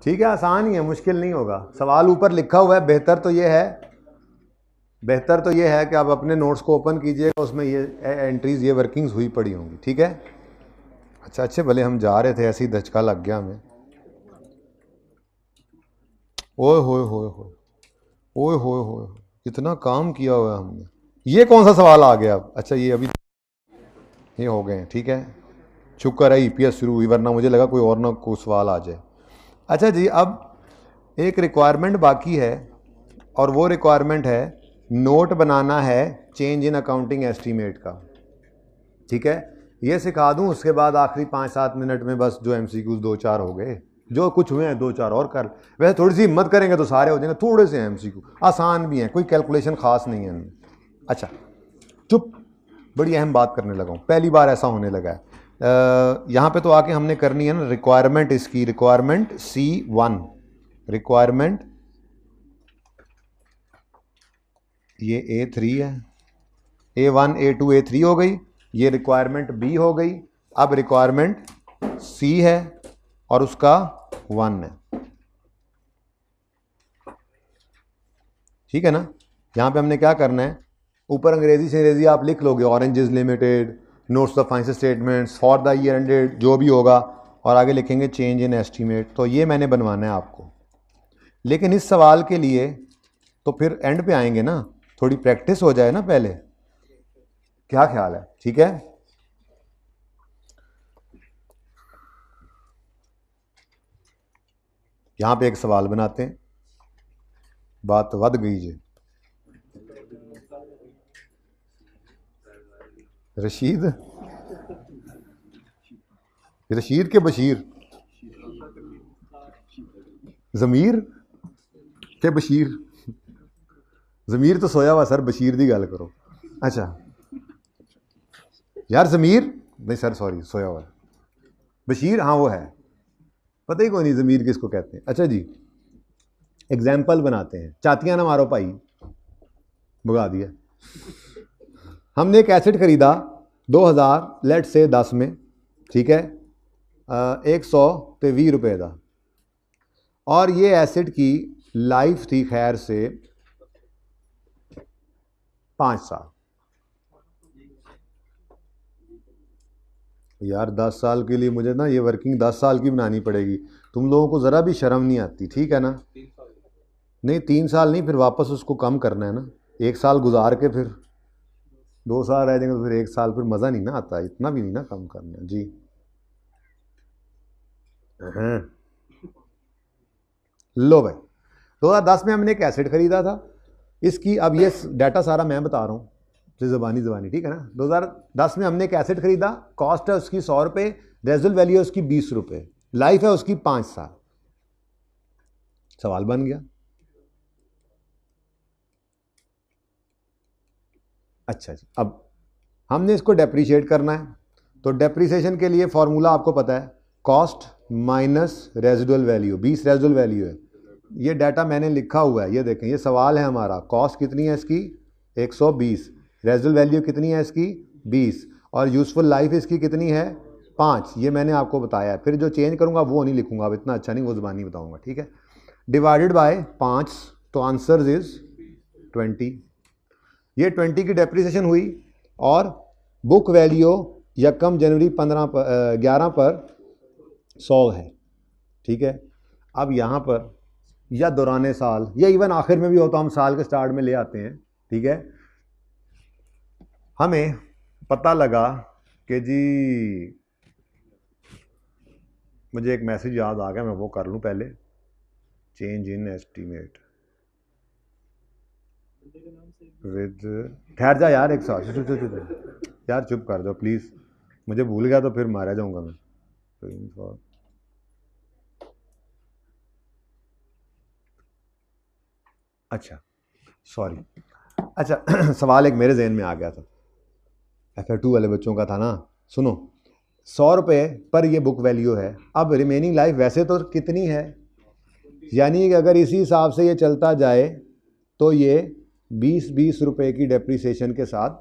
ठीक है, आसान ही है, मुश्किल नहीं होगा। सवाल ऊपर लिखा हुआ है। बेहतर तो ये है कि आप अपने नोट्स को ओपन कीजिएगा, उसमें ये एंट्रीज, ये वर्किंग्स हुई पड़ी होंगी। ठीक है, अच्छा अच्छे भले हम जा रहे थे, ऐसे ही धचका लग गया हमें। ओए होए होए होए, ओए होए होए, कितना काम किया हुआ है हमने। ये कौन सा सवाल आ गया अब? अच्छा ये अभी ये हो गए हैं। ठीक है, शुक्र है ईपीएस शुरू हुई, वरना मुझे लगा कोई और ना कोई सवाल आ जाए। अच्छा जी, अब एक रिक्वायरमेंट बाकी है, और वो रिक्वायरमेंट है नोट बनाना है चेंज इन अकाउंटिंग एस्टीमेट का। ठीक है, ये सिखा दूं, उसके बाद आखिरी 5-7 मिनट में बस जो एमसीक्यूज 2-4 हो गए, जो कुछ हुए हैं 2-4 और कर। वैसे थोड़ी सी हिम्मत करेंगे तो सारे हो जाएंगे, थोड़े से एमसीक्यू आसान भी हैं, कोई कैलकुलेशन खास नहीं है इनमें। अच्छा चुप, बड़ी अहम बात करने लगा हूँ, पहली बार ऐसा होने लगा है। यहाँ पे तो आके हमने करनी है ना रिक्वायरमेंट, इसकी रिक्वायरमेंट C1, रिक्वायरमेंट ये A3 है, A1 A2 A3 हो गई, ये रिक्वायरमेंट B हो गई। अब रिक्वायरमेंट C है और उसका 1 है। ठीक है ना, यहाँ पे हमने क्या करना है, ऊपर अंग्रेजी से अंग्रेजी आप लिख लोगे, oranges limited, notes of financial statements for the year ended, जो भी होगा, और आगे लिखेंगे चेंज इन एस्टीमेट। तो ये मैंने बनवाना है आपको। लेकिन इस सवाल के लिए तो फिर एंड पे आएंगे ना, थोड़ी प्रैक्टिस हो जाए ना पहले, क्या ख्याल है? ठीक है, यहां पे एक सवाल बनाते हैं, बात वध गई जी। रशीद, रशीद के बशीर, जमीर के बशीर, जमीर तो सोया हुआ सर, बशीर दी गल करो। अच्छा यार, जमीर नहीं सर, सॉरी, सोया हुआ। बशीर हाँ वो है, पता ही कोई नहीं जमीर किसको कहते हैं। अच्छा जी, एग्जाम्पल बनाते हैं, चातियां ना मारो भाई, भगा दिया। हमने एक एसेट खरीदा 2000 लेट से 10 में, ठीक है, 120 रुपए का, और ये एसेट की लाइफ थी खैर से 5 साल। यार 10 साल के लिए मुझे ना ये वर्किंग 10 साल की बनानी पड़ेगी, तुम लोगों को ज़रा भी शर्म नहीं आती? ठीक है ना, नहीं 3 साल नहीं, फिर वापस उसको कम करना है ना, 1 साल गुजार के फिर 2 साल रह जाएंगे, तो फिर 1 साल, फिर मज़ा नहीं ना आता, इतना भी नहीं ना कम करना जी। लो भाई, 2010 में हमने एक एसेट खरीदा था, इसकी, अब ये डाटा सारा मैं बता रहा हूँ, ज़बानी, ठीक है ना। 2010 में हमने एक एसेट खरीदा, कॉस्ट है उसकी 100 रुपये, रेजुअल वैल्यू है उसकी 20 रुपये, लाइफ है उसकी 5 साल। सवाल बन गया। अच्छा जी, अब हमने इसको डेप्रीशिएट करना है, तो डेप्रीसिएशन के लिए फॉर्मूला आपको पता है, cost minus residual value, 20 residual value है। ये डाटा मैंने लिखा हुआ है, ये देखें, ये सवाल है हमारा, कॉस्ट कितनी है इसकी 120, रेजिडुअल वैल्यू कितनी है इसकी 20, और यूजफुल लाइफ इसकी कितनी है 5, ये मैंने आपको बताया है। फिर जो चेंज करूंगा वो नहीं लिखूंगा, अब इतना अच्छा नहीं, वो ज़बानी बताऊंगा, ठीक है। डिवाइडेड बाय 5, तो आंसर इज 20। ये 20 की डेप्रीसिएशन हुई, और बुक वैल्यू यकम जनवरी 11 पर 100 है, ठीक है। अब यहाँ पर या दौराने साल, या इवन आखिर में भी हो तो हम साल के स्टार्ट में ले आते हैं, ठीक है। हमें पता लगा कि जी, मुझे एक मैसेज याद आ गया, मैं वो कर लूँ पहले, चेंज इन एस्टीमेट विद, ठहर जा यार एक साथ, यार चुप कर दो प्लीज़, मुझे भूल गया तो फिर मारा जाऊंगा मैं। अच्छा सॉरी, अच्छा सवाल एक मेरे जहन में आ गया था, FA2 वाले बच्चों का था ना, सुनो। 100 रुपये पर ये बुक वैल्यू है, अब रिमेनिंग लाइफ वैसे तो कितनी है, यानी कि अगर इसी हिसाब से ये चलता जाए तो ये 20-20 रुपये की डेप्रीसिएशन के साथ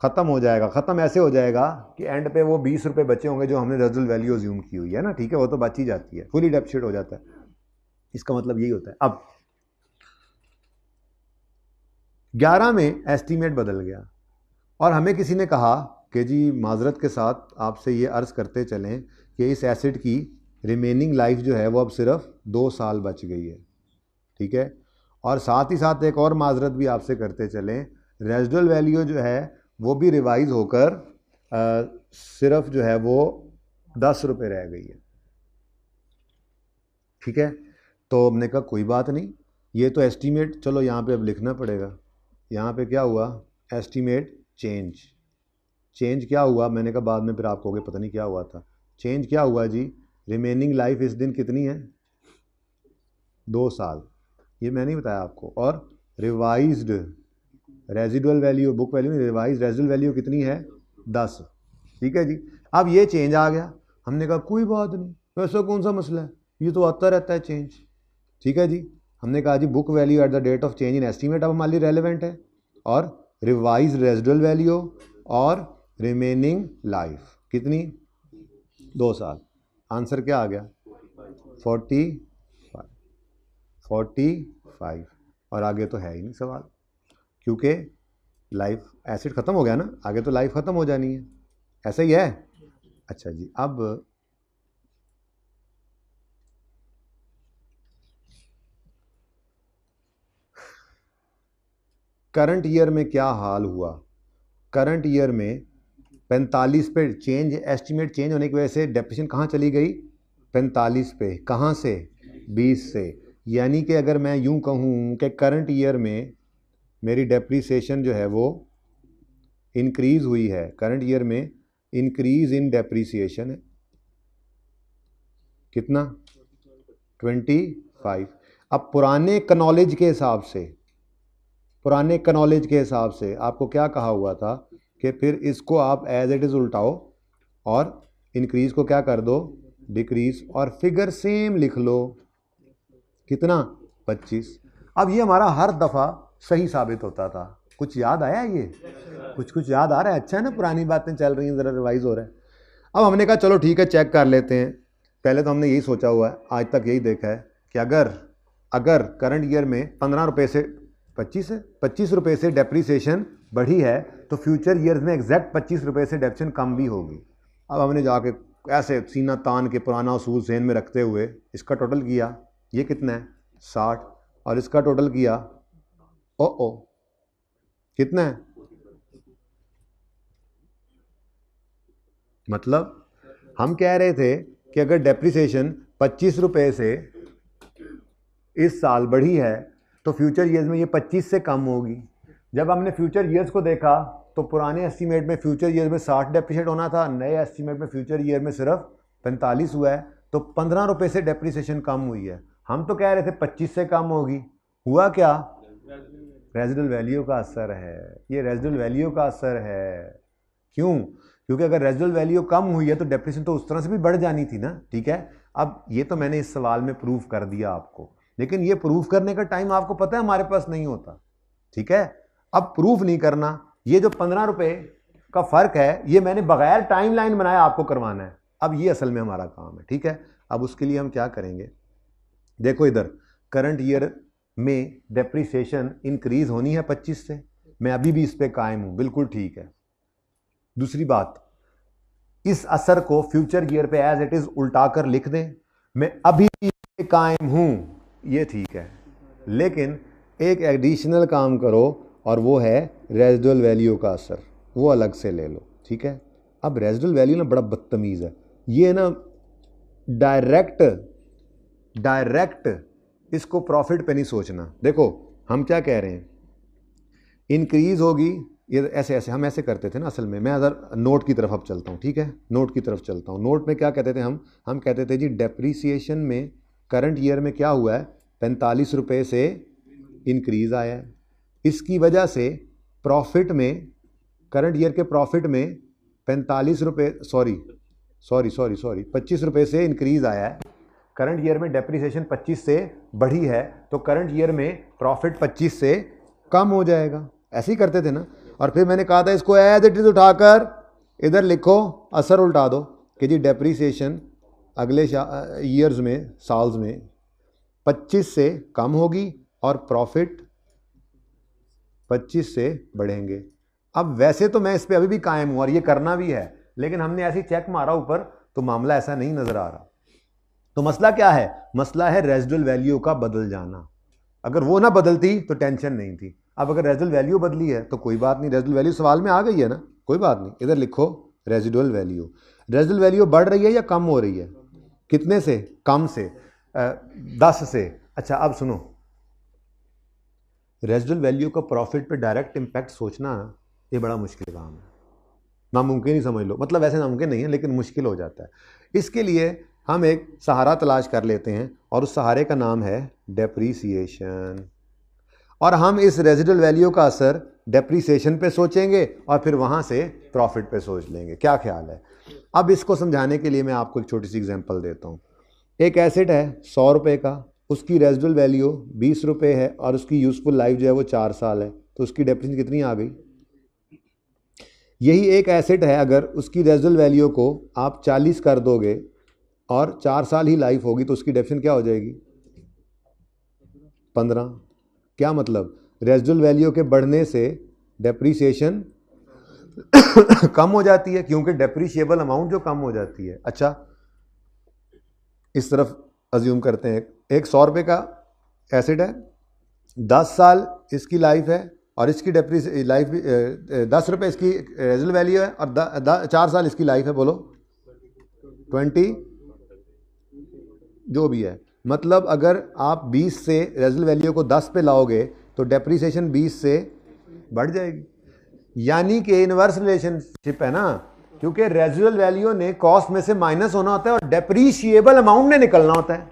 ख़त्म हो जाएगा। ख़त्म ऐसे हो जाएगा कि एंड पे वो 20 रुपये बचे होंगे जो हमने रेजुअल वैल्यू अज्यूम की हुई है ना, ठीक है, वो तो बच ही जाती है, फुली डेप्रीशिएट हो जाता है। इसका मतलब यही होता है। अब 11 में एस्टीमेट बदल गया और हमें किसी ने कहा कि जी माजरत के साथ आपसे ये अर्ज़ करते चलें कि इस एसेट की रिमेनिंग लाइफ जो है वो अब सिर्फ 2 साल बच गई है, ठीक है। और साथ ही साथ एक और माजरत भी आपसे करते चलें, रेजिडुअल वैल्यू जो है वो भी रिवाइज होकर सिर्फ जो है वो 10 रुपये रह गई है, ठीक है। तो हमने कहा कोई बात नहीं, ये तो एस्टीमेट, चलो यहाँ पे अब लिखना पड़ेगा। यहाँ पे क्या हुआ, एस्टीमेट चेंज क्या हुआ, मैंने कहा बाद में फिर आप कहोगे पता नहीं क्या हुआ था। चेंज क्या हुआ जी, रिमेनिंग लाइफ इस दिन कितनी है, 2 साल, ये मैंने नहीं बताया आपको। और revised residual value, book value नहीं, रिवाइज्ड रेजिडुअल वैल्यू कितनी है, 10, ठीक है जी। अब ये चेंज आ गया, हमने कहा कोई बात नहीं, वैसा कौन सा मसला है, ये तो आता रहता है चेंज, ठीक है जी। हमने कहा जी book value at the date of change in estimate अब हमारे लिए रेलेवेंट है, और रिवाइज रेजिडुअल वैल्यू और रिमेनिंग लाइफ कितनी, 2 साल। आंसर क्या आ गया, 45। और आगे तो है ही नहीं सवाल, क्योंकि लाइफ एसिड ख़त्म हो गया ना, आगे तो लाइफ ख़त्म हो जानी है, ऐसा ही है। अच्छा जी, अब करंट ईयर में क्या हाल हुआ। करंट ईयर में 45 पे चेंज, एस्टीमेट चेंज होने की वजह से डेप्रिसिएशन कहाँ चली गई, 45 पे, कहाँ से, 20 से। यानी कि अगर मैं यूं कहूँ कि करंट ईयर में मेरी डेप्रिसिएशन जो है वो इंक्रीज हुई है, करंट ईयर में इंक्रीज इन डेप्रिसिएशन है कितना, 25। अब पुराने कनॉलेज के हिसाब से, पुराने कनॉलेज के हिसाब से आपको क्या कहा हुआ था कि फिर इसको आप एज इट इज़ उल्टाओ और इंक्रीज को क्या कर दो, डिक्रीज, और फिगर सेम लिख लो, कितना, 25। अब ये हमारा हर दफ़ा सही साबित होता था। कुछ याद आया, ये कुछ याद आ रहा है, अच्छा है ना, पुरानी बातें चल रही हैं, ज़रा रिवाइज हो रहा है। अब हमने कहा चलो ठीक है, चेक कर लेते हैं। पहले तो हमने यही सोचा हुआ है, आज तक यही देखा है कि अगर करंट ईयर में 15 रुपये से 25 रुपये से डेप्रिसिएशन बढ़ी है तो फ्यूचर ईयर्स में एग्जैक्ट 25 रुपये से डेप्रिसिएशन कम भी होगी। अब हमने जाके ऐसे सीना तान के पुराना उसूल ज़हन में रखते हुए इसका टोटल किया, ये कितना है, 60, और इसका टोटल किया, ओ कितना है, मतलब हम कह रहे थे कि अगर डेप्रिसिएशन 25 रुपये से इस साल बढ़ी है तो फ्यूचर ईयर्स में ये 25 से कम होगी। जब हमने फ्यूचर ईयर्स को देखा तो पुराने एस्टीमेट में फ्यूचर ईयर में 60 डेप्रिसिएट होना था, नए एस्टीमेट में फ्यूचर ईयर में सिर्फ 45 हुआ है, तो 15 रुपये से डेप्रिसिएशन कम हुई है। हम तो कह रहे थे 25 से कम होगी, हुआ क्या, रेजिडुअल वैल्यू का असर है, ये रेजिडुअल वैल्यू का असर है। क्यों, क्योंकि अगर रेजिडुअल वैल्यू कम हुई है तो डेप्रिसिएशन तो उस तरह से भी बढ़ जानी थी ना, ठीक है। अब ये तो मैंने इस सवाल में प्रूव कर दिया आपको, लेकिन ये प्रूव करने का टाइम आपको पता है हमारे पास नहीं होता, ठीक है। अब प्रूफ नहीं करना, ये जो 15 रुपये का फ़र्क है ये मैंने बगैर टाइम लाइन बनाया आपको करवाना है। अब ये असल में हमारा काम है, ठीक है। अब उसके लिए हम क्या करेंगे, देखो इधर करंट ईयर में डेप्रिसिएशन इंक्रीज होनी है 25 से, मैं अभी भी इस पे कायम हूं, बिल्कुल ठीक है। दूसरी बात, इस असर को फ्यूचर ईयर पे एज इट इज उल्टा कर लिख दें, मैं अभी भी कायम हूं, ये ठीक है। लेकिन एक एडिशनल काम करो और वो है रेजिडुअल वैल्यू का असर, वो अलग से ले लो, ठीक है। अब रेजिडुअल वैल्यू ना बड़ा बदतमीज़ है, ये ना डायरेक्ट इसको प्रॉफिट पे नहीं सोचना। देखो हम क्या कह रहे हैं, इंक्रीज होगी, ये ऐसे हम ऐसे करते थे ना असल में। मैं अगर नोट की तरफ अब चलता हूँ, ठीक है, नोट की तरफ चलता हूँ। नोट में क्या कहते थे हम कहते थे जी डेप्रीसिएशन में करंट ईयर में क्या हुआ है, 45 रुपये से इंक्रीज़ आया है, इसकी वजह से प्रॉफिट में, करंट ईयर के प्रॉफिट में 45 रुपये, सॉरी 25 रुपये से इंक्रीज़ आया है। करंट ईयर में डेप्रिसिएशन 25 से बढ़ी है तो करंट ईयर में प्रॉफिट 25 से कम हो जाएगा, ऐसे ही करते थे ना। और फिर मैंने कहा था इसको एज इट इज़ उठाकर इधर लिखो, असर उल्टा दो कि जी डेप्रिसिएशन अगले ईयर्स में, साल्स में 25 से कम होगी और प्रॉफिट 25 से बढ़ेंगे। अब वैसे तो मैं इस पे अभी भी कायम हूं और ये करना भी है, लेकिन हमने ऐसे चेक मारा ऊपर तो मामला ऐसा नहीं नजर आ रहा। तो मसला क्या है? मसला है रेजिडुअल वैल्यू का बदल जाना। अगर वो ना बदलती तो टेंशन नहीं थी। अब अगर रेजिडुअल वैल्यू बदली है तो कोई बात नहीं, रेजिडुअल वैल्यू सवाल में आ गई है ना, कोई बात नहीं। इधर लिखो रेजिडुअल वैल्यू। रेजिडुअल वैल्यू बढ़ रही है या कम हो रही है? कितने से? कम से 10 से। अच्छा अब सुनो, रेजिडुअल वैल्यू का प्रॉफिट पे डायरेक्ट इंपैक्ट सोचना ना, ये बड़ा मुश्किल काम है, नामुमकिन ही समझ लो। मतलब वैसे नामुमकिन नहीं है लेकिन मुश्किल हो जाता है। इसके लिए हम एक सहारा तलाश कर लेते हैं और उस सहारे का नाम है डेप्रीसिएशन। और हम इस रेजिडुअल वैल्यू का असर डेप्रीसिएशन पे सोचेंगे और फिर वहाँ से प्रॉफिट पे सोच लेंगे। क्या ख्याल है? अब इसको समझाने के लिए मैं आपको एक छोटी सी एग्जांपल देता हूँ। एक एसेट है 100 रुपये का, उसकी रेजिडुअल वैल्यू 20 रुपये है और उसकी यूजफुल लाइफ जो है वो 4 साल है, तो उसकी डेप्रिसिएशन कितनी आ गई? यही एक एसेट है, अगर उसकी रेजिडुअल वैल्यू को आप 40 कर दोगे और 4 साल ही लाइफ होगी तो उसकी डेप्रिसिएशन क्या हो जाएगी? 15। क्या मतलब? रेजिडुअल वैल्यू के बढ़ने से डेप्रीसिएशन कम हो जाती है, क्योंकि डेप्रीशिएबल अमाउंट जो कम हो जाती है। अच्छा इस तरफ अज्यूम करते हैं एक 100 रुपये का एसेट है, 10 साल इसकी लाइफ है और इसकी लाइफ 10 रुपये इसकी रेजिडुअल वैल्यू है और 4 साल इसकी लाइफ है। बोलो 20 जो भी है। मतलब अगर आप 20 से रेजिडुअल वैल्यू को 10 पे लाओगे तो डेप्रीसिएशन 20 से बढ़ जाएगी। यानी कि इनवर्स रिलेशनशिप है ना, क्योंकि रेजिडुअल वैल्यू ने कॉस्ट में से माइनस होना होता है और डेप्रीशिएबल अमाउंट ने निकलना होता है।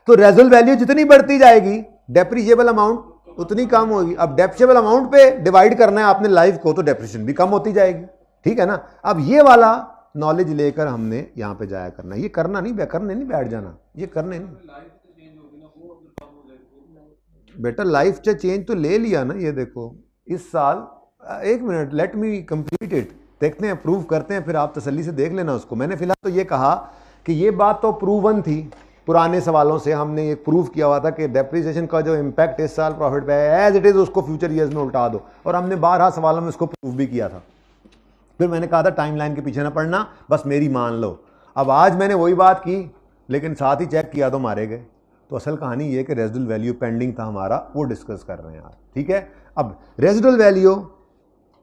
तो रेजिडुअल वैल्यू जितनी बढ़ती जाएगी डेप्रीशिएबल अमाउंट उतनी कम होगी। अब डेप्रीशिएबल अमाउंट पे डिवाइड करना है आपने लाइफ को, तो डेप्रीशिएशन भी कम होती जाएगी। ठीक है ना? अब ये वाला नॉलेज लेकर हमने यहां पे जाया करना है। ये करना नहीं, करने नहीं बैठ जाना, ये करने नहीं। बेटा लाइफ से चेंज तो ले लिया ना। ये देखो इस साल, एक minute let me complete it, देखते हैं प्रूव करते हैं, फिर आप तसल्ली से देख लेना उसको। मैंने फिलहाल तो ये कहा कि ये बात तो प्रूवन थी, पुराने सवालों से हमने ये प्रूव किया हुआ था कि डेप्रीसिएशन का जो इम्पैक्ट इस साल प्रॉफिट पे है एज इट इज उसको फ्यूचर ईयर्स में उल्टा दो, और हमने 12 सवालों में उसको प्रूव भी किया था। फिर मैंने कहा था टाइमलाइन के पीछे ना पड़ना, बस मेरी मान लो। अब आज मैंने वही बात की लेकिन साथ ही चेक किया तो मारे गए। तो असल कहानी ये कि रेजिडुअल वैल्यू पेंडिंग था हमारा, वो डिस्कस कर रहे हैं आज। ठीक है, अब रेजिडुअल वैल्यू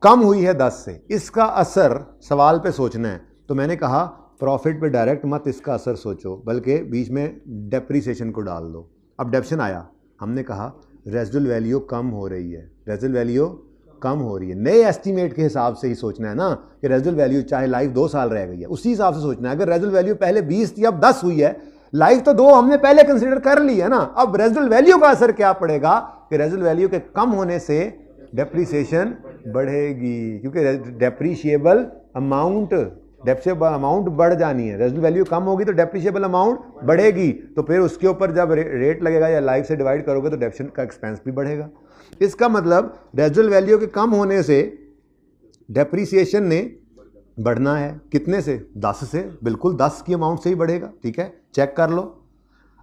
कम हुई है 10 से, इसका असर सवाल पे सोचना है। तो मैंने कहा प्रॉफिट पे डायरेक्ट मत इसका असर सोचो, बल्कि बीच में डेप्रीसिएशन को डाल दो। अब डेप्शन आया, हमने कहा रेजिडुअल वैल्यू कम हो रही है, रेजिडुअल वैल्यू कम हो रही है। नए एस्टीमेट के हिसाब से ही सोचना है ना कि रेजिडुअल वैल्यू चाहे लाइफ 2 साल रह गई है, उसी हिसाब से सोचना है। अगर रेजिडुअल वैल्यू पहले 20 थी अब 10 हुई है, लाइफ तो 2 हमने पहले कंसीडर कर ली है ना। अब रेजिडुअल वैल्यू का असर क्या पड़ेगा कि रेजिडुअल वैल्यू के कम होने से डेप्रीसिएशन बढ़ेगी, क्योंकि डेप्रीशिएबल अमाउंट बढ़ जानी है। रेजिडुअल वैल्यू कम होगी तो डेप्रीशिएबल अमाउंट बढ़ेगी, तो फिर उसके ऊपर जब रेट लगेगा या लाइफ से डिवाइड करोगे तो डेप्शन का एक्सपेंस भी बढ़ेगा। इसका मतलब रेजिडुअल वैल्यू के कम होने से डेप्रीसिएशन ने बढ़ना है। कितने से? 10 से। बिल्कुल 10 की अमाउंट से ही बढ़ेगा। ठीक है, चेक कर लो।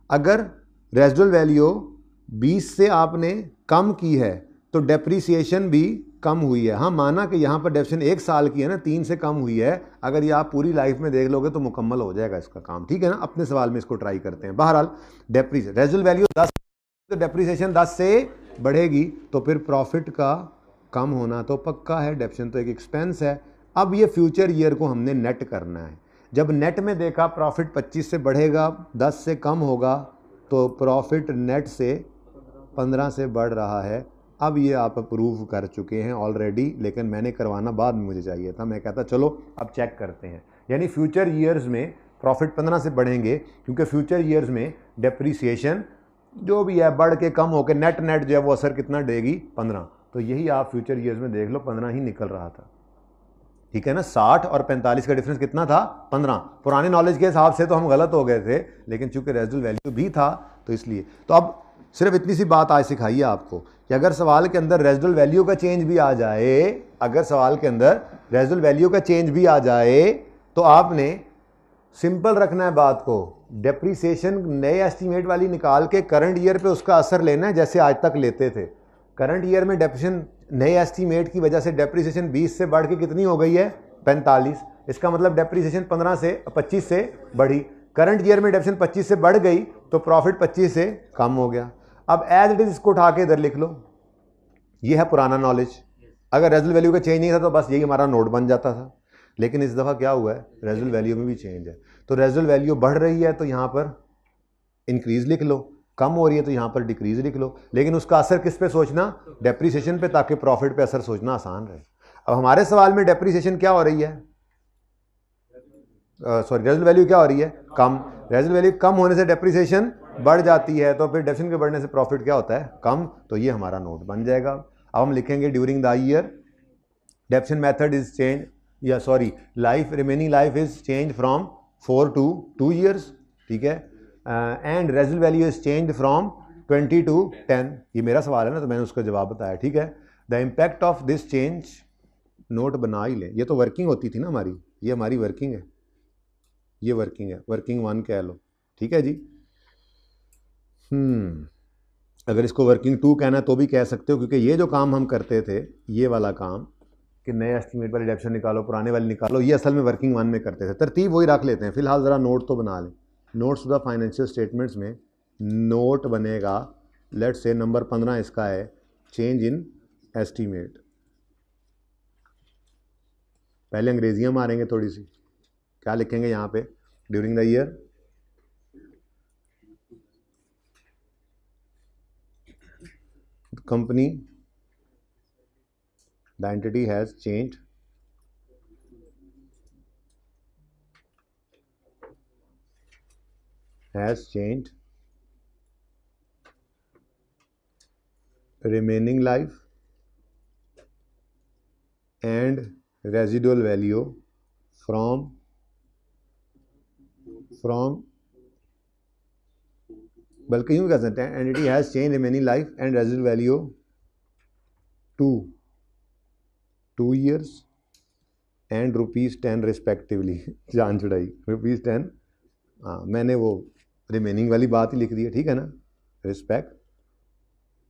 अगर रेजिडुअल वैल्यू 20 से आपने कम की है तो डेप्रीसिएशन भी कम हुई है। हाँ माना कि यहाँ पर डेप्रिसिएशन 1 साल की है ना, 3 से कम हुई है। अगर ये आप पूरी लाइफ में देख लोगे तो मुकम्मल हो जाएगा इसका काम। ठीक है ना, अपने सवाल में इसको ट्राई करते हैं। बहरहाल रेजिडुअल वैल्यू 10 तो डेप्रीसिएशन 10 से बढ़ेगी, तो फिर प्रॉफिट का कम होना तो पक्का है। डेप्रिसिएशन तो एक एक्सपेंस है। अब ये फ्यूचर ईयर को हमने नेट करना है। जब नेट में देखा प्रॉफिट 25 से बढ़ेगा, 10 से कम होगा, तो प्रॉफिट नेट से 15 से बढ़ रहा है। अब ये आप अप्रूव कर चुके हैं ऑलरेडी, लेकिन मैंने करवाना बाद में मुझे चाहिए था। मैं कहता चलो अब चेक करते हैं। यानी फ्यूचर ईयर्स में प्रॉफिट 15 से बढ़ेंगे, क्योंकि फ्यूचर ईयर्स में डेप्रीसिएशन जो भी है बढ़ के कम होकर नेट जो है वो असर कितना देगी? 15। तो यही आप फ्यूचर ईयर्स में देख लो 15 ही निकल रहा था। ठीक है ना, 60 और 45 का डिफरेंस कितना था? 15। पुराने नॉलेज के हिसाब से तो हम गलत हो गए थे, लेकिन चूंकि रेजिडुअल वैल्यू भी था तो इसलिए। तो अब सिर्फ इतनी सी बात आज सिखाई है आपको कि अगर सवाल के अंदर रेजिडुअल वैल्यू का चेंज भी आ जाए, अगर सवाल के अंदर रेजिडुअल वैल्यू का चेंज भी आ जाए तो आपने सिंपल रखना है बात को। डेप्रीसिएशन नए एस्टीमेट वाली निकाल के करंट ईयर पे उसका असर लेना है जैसे आज तक लेते थे। करंट ईयर में डेप्रिसिएशन नए एस्टीमेट की वजह से डेप्रीसिएशन 20 से बढ़ के कितनी हो गई है 45। इसका मतलब डेप्रीसिएशन 25 से बढ़ी। करंट ईयर में डेप्रिसिएशन 25 से बढ़ गई तो प्रॉफिट 25 से कम हो गया। अब एज इट इज इसको उठा के इधर लिख लो। ये है पुराना नॉलेज। अगर रेजल वैल्यू का चेंज नहीं था तो बस यही हमारा नोट बन जाता था, लेकिन इस दफ़ा क्या हुआ है रेजल वैल्यू में भी चेंज है। तो रेजल वैल्यू बढ़ रही है तो यहाँ पर इंक्रीज लिख लो, कम हो रही है तो यहाँ पर डिक्रीज लिख लो, लेकिन उसका असर किस पे सोचना, डेप्रीसिएशन पे, ताकि प्रॉफिट पे असर सोचना आसान रहे। अब हमारे सवाल में डेप्रीसिएशन क्या हो रही है, सॉरी रेजल वैल्यू क्या हो रही है कम। रेजल वैल्यू कम होने से डेप्रीसिएशन बढ़ जाती है, तो फिर डेप्रिसिएशन के बढ़ने से प्रॉफिट क्या होता है कम। तो ये हमारा नोट बन जाएगा। अब हम लिखेंगे during the year depreciation method is change, या sorry life remaining life is change from 4 to 2 years, ठीक है, and residual value is change from 20 to 10। ये मेरा सवाल है ना, तो मैंने उसका जवाब बताया, ठीक है। The impact of this change, note बना ही लें, ये तो वर्किंग होती थी ना हमारी, ये हमारी वर्किंग है, ये वर्किंग है, वर्किंग 1 कह लो, ठीक है जी। अगर इसको वर्किंग 2 कहना तो भी कह सकते हो, क्योंकि ये जो काम हम करते थे, ये वाला काम कि नए एस्टीमेट वाली डेप्रिसिएशन निकालो, पुराने वाली निकालो, ये असल में वर्किंग 1 में करते थे। तरतीब वही रख लेते हैं। फिलहाल ज़रा नोट तो बना लें। Notes to the financial statements में नोट बनेगा, लेट्स से नंबर 15 इसका है, चेंज इन एस्टीमेट। पहले अंग्रेजियाँ मारेंगे थोड़ी सी। क्या लिखेंगे यहाँ पे, during the year company, the entity has changed remaining life and residual value from बल्कि यूँ कह सकते हैं, entity has change remaining life and residual value to 2 years and ₹10 respectively. जान छुड़ाई, ₹10। हाँ, मैंने वो रिमेनिंग वाली बात ही लिख दी है, ठीक है ना, रिस्पेक्ट।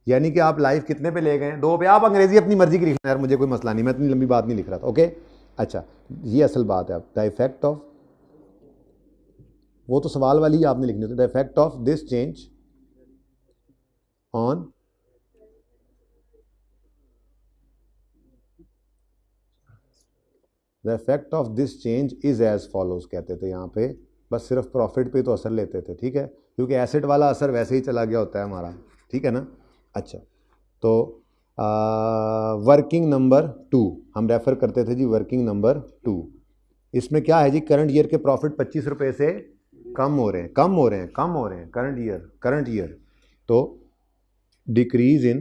यानी कि आप लाइफ कितने पे ले गए हैं, 2 पे। आप अंग्रेजी अपनी मर्जी की लिखना यार, मुझे कोई मसला नहीं, मैं इतनी लंबी बात नहीं लिख रहा था, ओके। अच्छा, ये असल बात है। अब द इफेक्ट ऑफ, वो तो सवाल वाली ही आपने लिखनी होती है, the effect of this change on the effect of this change is as follows कहते थे यहाँ पे, बस सिर्फ प्रॉफिट पे तो असर लेते थे, ठीक है, क्योंकि एसेट वाला असर वैसे ही चला गया होता है हमारा, ठीक है ना। अच्छा, तो वर्किंग नंबर 2 हम रेफर करते थे जी, वर्किंग नंबर 2। इसमें क्या है जी, करंट ईयर के प्रॉफिट 25 रुपये से कम हो रहे हैं, करंट ईयर। तो decrease in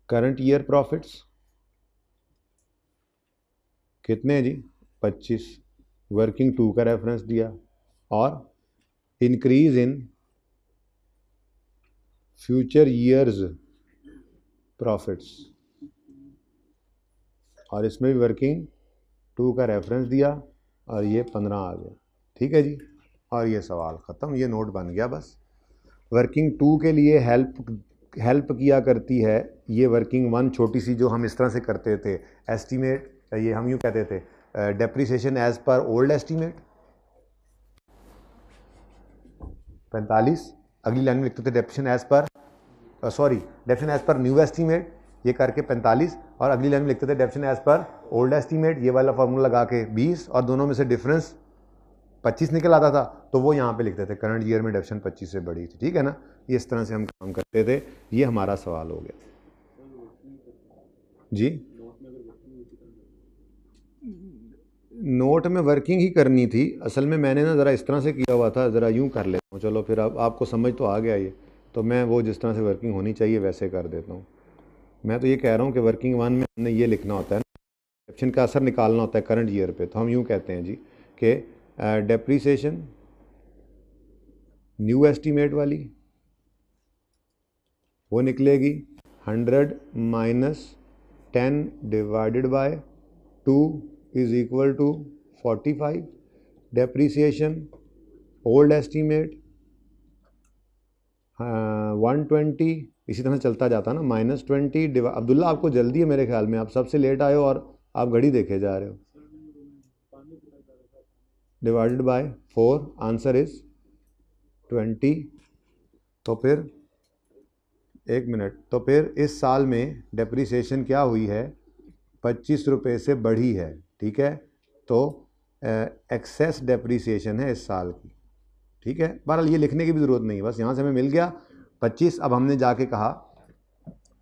current year profits कितने हैं जी, 25, वर्किंग 2 का रेफरेंस दिया, और increase in future years profits, और इसमें भी वर्किंग 2 का रेफरेंस दिया, और ये 15 आ गया, ठीक है जी। और ये सवाल ख़त्म, ये नोट बन गया बस। वर्किंग 2 के लिए हेल्प किया करती है ये वर्किंग 1 छोटी सी, जो हम इस तरह से करते थे एस्टीमेट, ये हम यूँ कहते थे depreciation as per old estimate 45, अगली लाइन में लिखते थे depreciation as per depreciation as per new estimate, ये करके 45, और अगली लाइन में लिखते थे depreciation as per old estimate, ये वाला फार्मूला लगा के 20, और दोनों में से डिफरेंस 25 निकल आता था, तो वो यहाँ पे लिखते थे करंट ईयर में डेप्रीसिएशन 25 से बड़ी थी, ठीक है ना। ये इस तरह से हम काम करते थे। ये हमारा सवाल हो गया जी। नोट में वर्किंग ही करनी थी असल में, मैंने ना ज़रा इस तरह से किया हुआ था, ज़रा यूँ कर लेता हूँ, चलो फिर अब आपको समझ तो आ गया ये, तो मैं वो जिस तरह से वर्किंग होनी चाहिए वैसे कर देता हूँ। मैं तो ये कह रहा हूँ कि वर्किंग 1 में हमने ये लिखना होता है, डेप्रिसिएशन का असर निकालना होता है करंट ईयर पे, तो हम यूँ कहते हैं जी कि डेप्रीसिएशन न्यू एस्टीमेट वाली वो निकलेगी 100 - 10 divided by 2 is equal to 45, depreciation old estimate 120, इसी तरह चलता जाता ना, -20 अब्दुल्ला आपको जल्दी है मेरे ख्याल में, आप सबसे लेट आए हो और आप घड़ी देखे जा रहे हो, डिवाइडेड बाय 4, आंसर इज 20। तो फिर एक मिनट, तो फिर इस साल में डेप्रीसिएशन क्या हुई है, 25 रुपये से बढ़ी है, ठीक है। तो एक्सेस डेप्रीसिएशन है इस साल की, ठीक है। बहरहाल ये लिखने की भी ज़रूरत नहीं है, बस यहाँ से हमें मिल गया 25। अब हमने जाके कहा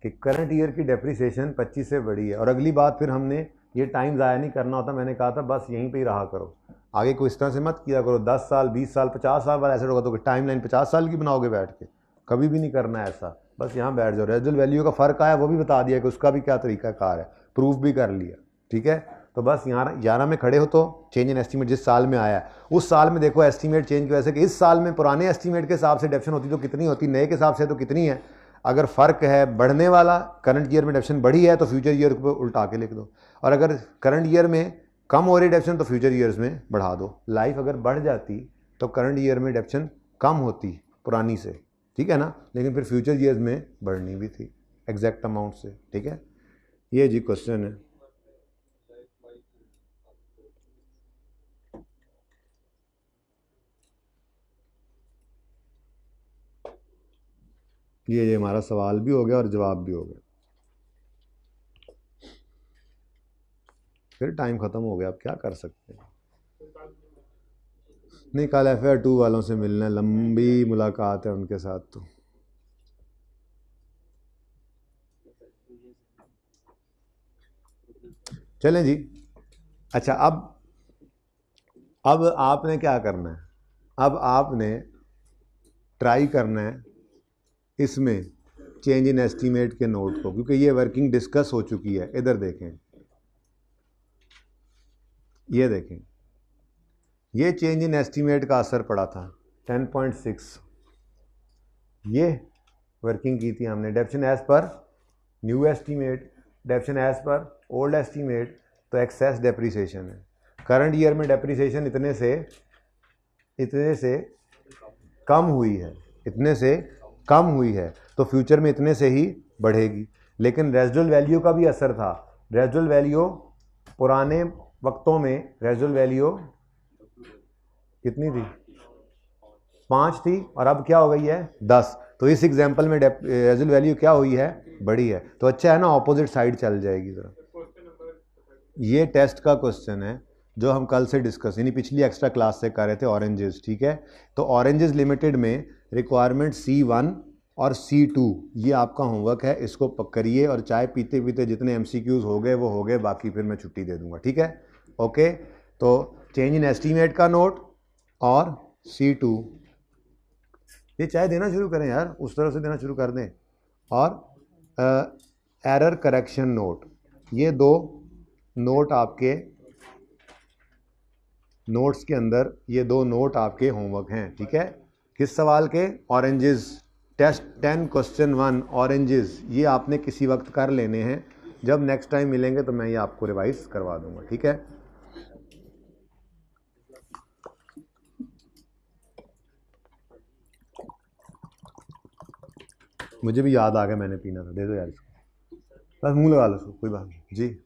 कि करंट ईयर की डेप्रीसिएशन 25 से बढ़ी है, और अगली बात फिर हमने ये टाइम ज़ाया नहीं करना होता, मैंने कहा था बस यहीं पे ही रहा करो, आगे कोई इस तरह से मत किया करो 10 साल 20 साल 50 साल बाद ऐसे होगा तो टाइम लाइन 50 साल की बनाओगे बैठ के, कभी भी नहीं करना है ऐसा, बस यहाँ बैठ जाओ। रेजिडुअल वैल्यू का फ़र्क आया वो भी बता दिया कि उसका भी क्या तरीका कार है, प्रूफ भी कर लिया, ठीक है। तो बस यहाँ 11 में खड़े हो तो चेंज इन एस्टीमेट जिस साल में आया है उस साल में देखो एस्टीमेट चेंज की वजह से कि इस साल में पुराने एस्टीमेट के हिसाब से डेप्शन होती तो कितनी होती, नए के हिसाब से तो कितनी है। अगर फ़र्क है बढ़ने वाला, करंट ईयर में डेप्शन बढ़ी है तो फ्यूचर ईयर को उल्टा के लिख दो, और अगर करंट ईयर में कम हो रही डेप्शन तो फ्यूचर ईयर्स में बढ़ा दो। लाइफ अगर बढ़ जाती तो करंट ईयर में डेप्शन कम होती पुरानी से, ठीक है ना, लेकिन फिर फ्यूचर ईयर्स में बढ़नी भी थी एग्जैक्ट अमाउंट से, ठीक है। ये जी क्वेश्चन है। ये हमारा सवाल भी हो गया और जवाब भी हो गया, फिर टाइम ख़त्म हो गया, अब क्या कर सकते हैं। नहीं, कल FAR 2 वालों से मिलना है, लंबी मुलाकात है उनके साथ। तो चलें जी। अच्छा, अब आपने क्या करना है, अब आपने ट्राई करना है इसमें चेंज इन एस्टीमेट के नोट को, क्योंकि ये वर्किंग डिस्कस हो चुकी है। इधर देखें, ये देखें, ये चेंज इन एस्टीमेट का असर पड़ा था 10.6, ये वर्किंग की थी हमने, depreciation as per new estimate, depreciation as per old estimate, तो एक्सेस डेप्रीसिएशन है। करंट ईयर में डेप्रीसिएशन इतने से कम हुई है, इतने से कम हुई है, तो फ्यूचर में इतने से ही बढ़ेगी। लेकिन रेजिडुअल वैल्यू का भी असर था, रेजिडुअल वैल्यू पुराने वक्तों में रेजिडुअल वैल्यू कितनी थी, 5 थी, और अब क्या हो गई है 10। तो इस एग्जाम्पल में रेजिडुअल वैल्यू क्या हुई है, बढ़ी है। तो अच्छा है ना, ऑपोजिट साइड चल जाएगी ज़रा। ये टेस्ट का क्वेश्चन है जो हम कल से डिस्कस यानी पिछली एक्स्ट्रा क्लास से कर रहे थे, ऑरेंजेस, ठीक है। तो ऑरेंजेस लिमिटेड में रिक्वायरमेंट C1 और C2, ये आपका होमवर्क है, इसको करिए, और चाय पीते पीते जितने MCQs हो गए वो हो गए, बाकी फिर मैं छुट्टी दे दूंगा, ठीक है, ओके। तो चेंज इन एस्टीमेट का नोट और C2, ये चाय देना शुरू करें यार, उस तरह से देना शुरू कर दें, और एरर करेक्शन नोट, ये 2 नोट आपके नोट्स के अंदर, ये 2 नोट आपके होमवर्क हैं, ठीक है। किस सवाल के, ऑरेंजेस, टेस्ट 10 क्वेश्चन 1 ऑरेंजेस, ये आपने किसी वक्त कर लेने हैं, जब नेक्स्ट टाइम मिलेंगे तो मैं ये आपको रिवाइज करवा दूंगा, ठीक है। मुझे भी याद आ गया, मैंने पीना था, दे दो यार इसको, बस मुंह लगा लो इसको, कोई बात नहीं जी।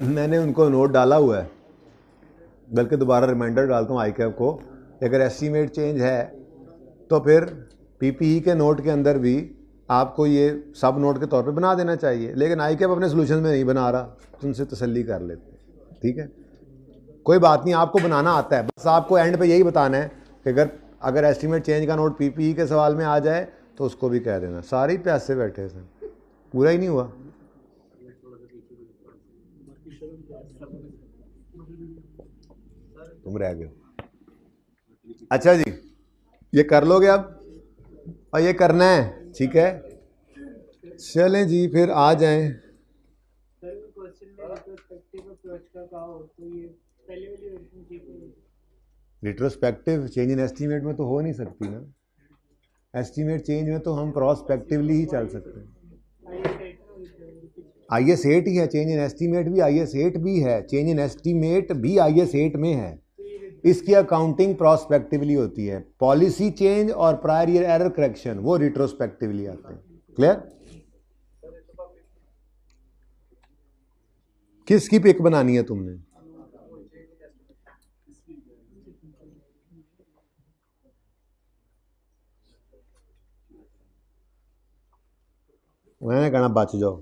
मैंने उनको नोट डाला हुआ है, बल्कि दोबारा रिमाइंडर डालता हूँ ICAP को, अगर एस्टीमेट चेंज है तो फिर PPE के नोट के अंदर भी आपको ये सब नोट के तौर पे बना देना चाहिए, लेकिन ICAP अपने सोल्यूशन में नहीं बना रहा, तो उनसे तसल्ली कर लेते हैं, ठीक है। कोई बात नहीं, आपको बनाना आता है, बस आपको एंड पे यही बताना है कि अगर एस्टीमेट चेंज का नोट PPE के सवाल में आ जाए तो उसको भी कह देना। सारे ही प्यासे बैठे हैं, पूरा ही नहीं हुआ। तुम रह गए। अच्छा जी, ये कर लोगे अब, और ये करना है, ठीक है। चलें जी, फिर आ जाएं। रिट्रोस्पेक्टिव चेंज इन एस्टीमेट में तो हो नहीं सकती ना, एस्टीमेट चेंज में तो हम प्रोस्पेक्टिवली ही चल सकते हैं। IS 8 ही है, चेंज इन एस्टीमेट भी IS 8 भी है, चेंज इन एस्टीमेट भी IS 8 में है। इसकी अकाउंटिंग प्रोस्पेक्टिवली होती है, पॉलिसी चेंज और प्रायर ईयर एरर करेक्शन वो रिट्रोस्पेक्टिवली आते हैं। क्लियर? किसकी पिक बनानी है तुमने? मैंने कहना बच जाओ।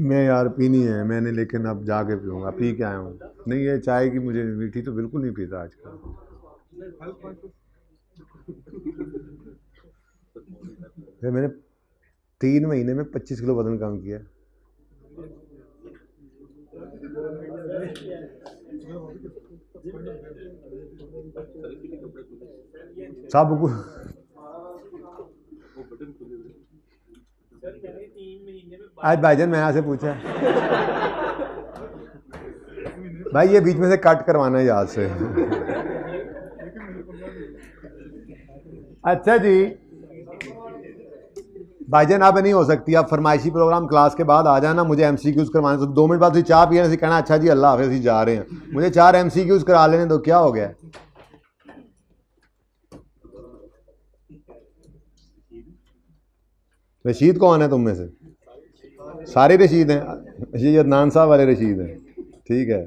मैं यार पीनी है मैंने, लेकिन अब जाके पीऊँगा, पी के आया हूँ। नहीं ये चाय की मुझे मीठी तो बिल्कुल नहीं पीता आजकल। फिर मैंने 3 महीने में 25 किलो वजन कम किया। सब कुछ आज भाईजान मैंने आपसे पूछा भाई ये बीच में से कट करवाना है याद से। अच्छा जी भाईजान अब नहीं हो सकती, अब फरमाइशी प्रोग्राम क्लास के बाद आ जाना, मुझे MCQs करवाने। तो 2 मिनट बाद तुझे चाह पिया कहना अच्छा जी अल्लाह हाफिज़ जा रहे हैं, मुझे 4 MCQs करा लेने तो क्या हो गया। रशीद कौन है तुम में से? सारे रशीद हैं? ये अदनान साहब वाले रशीद हैं, ठीक है।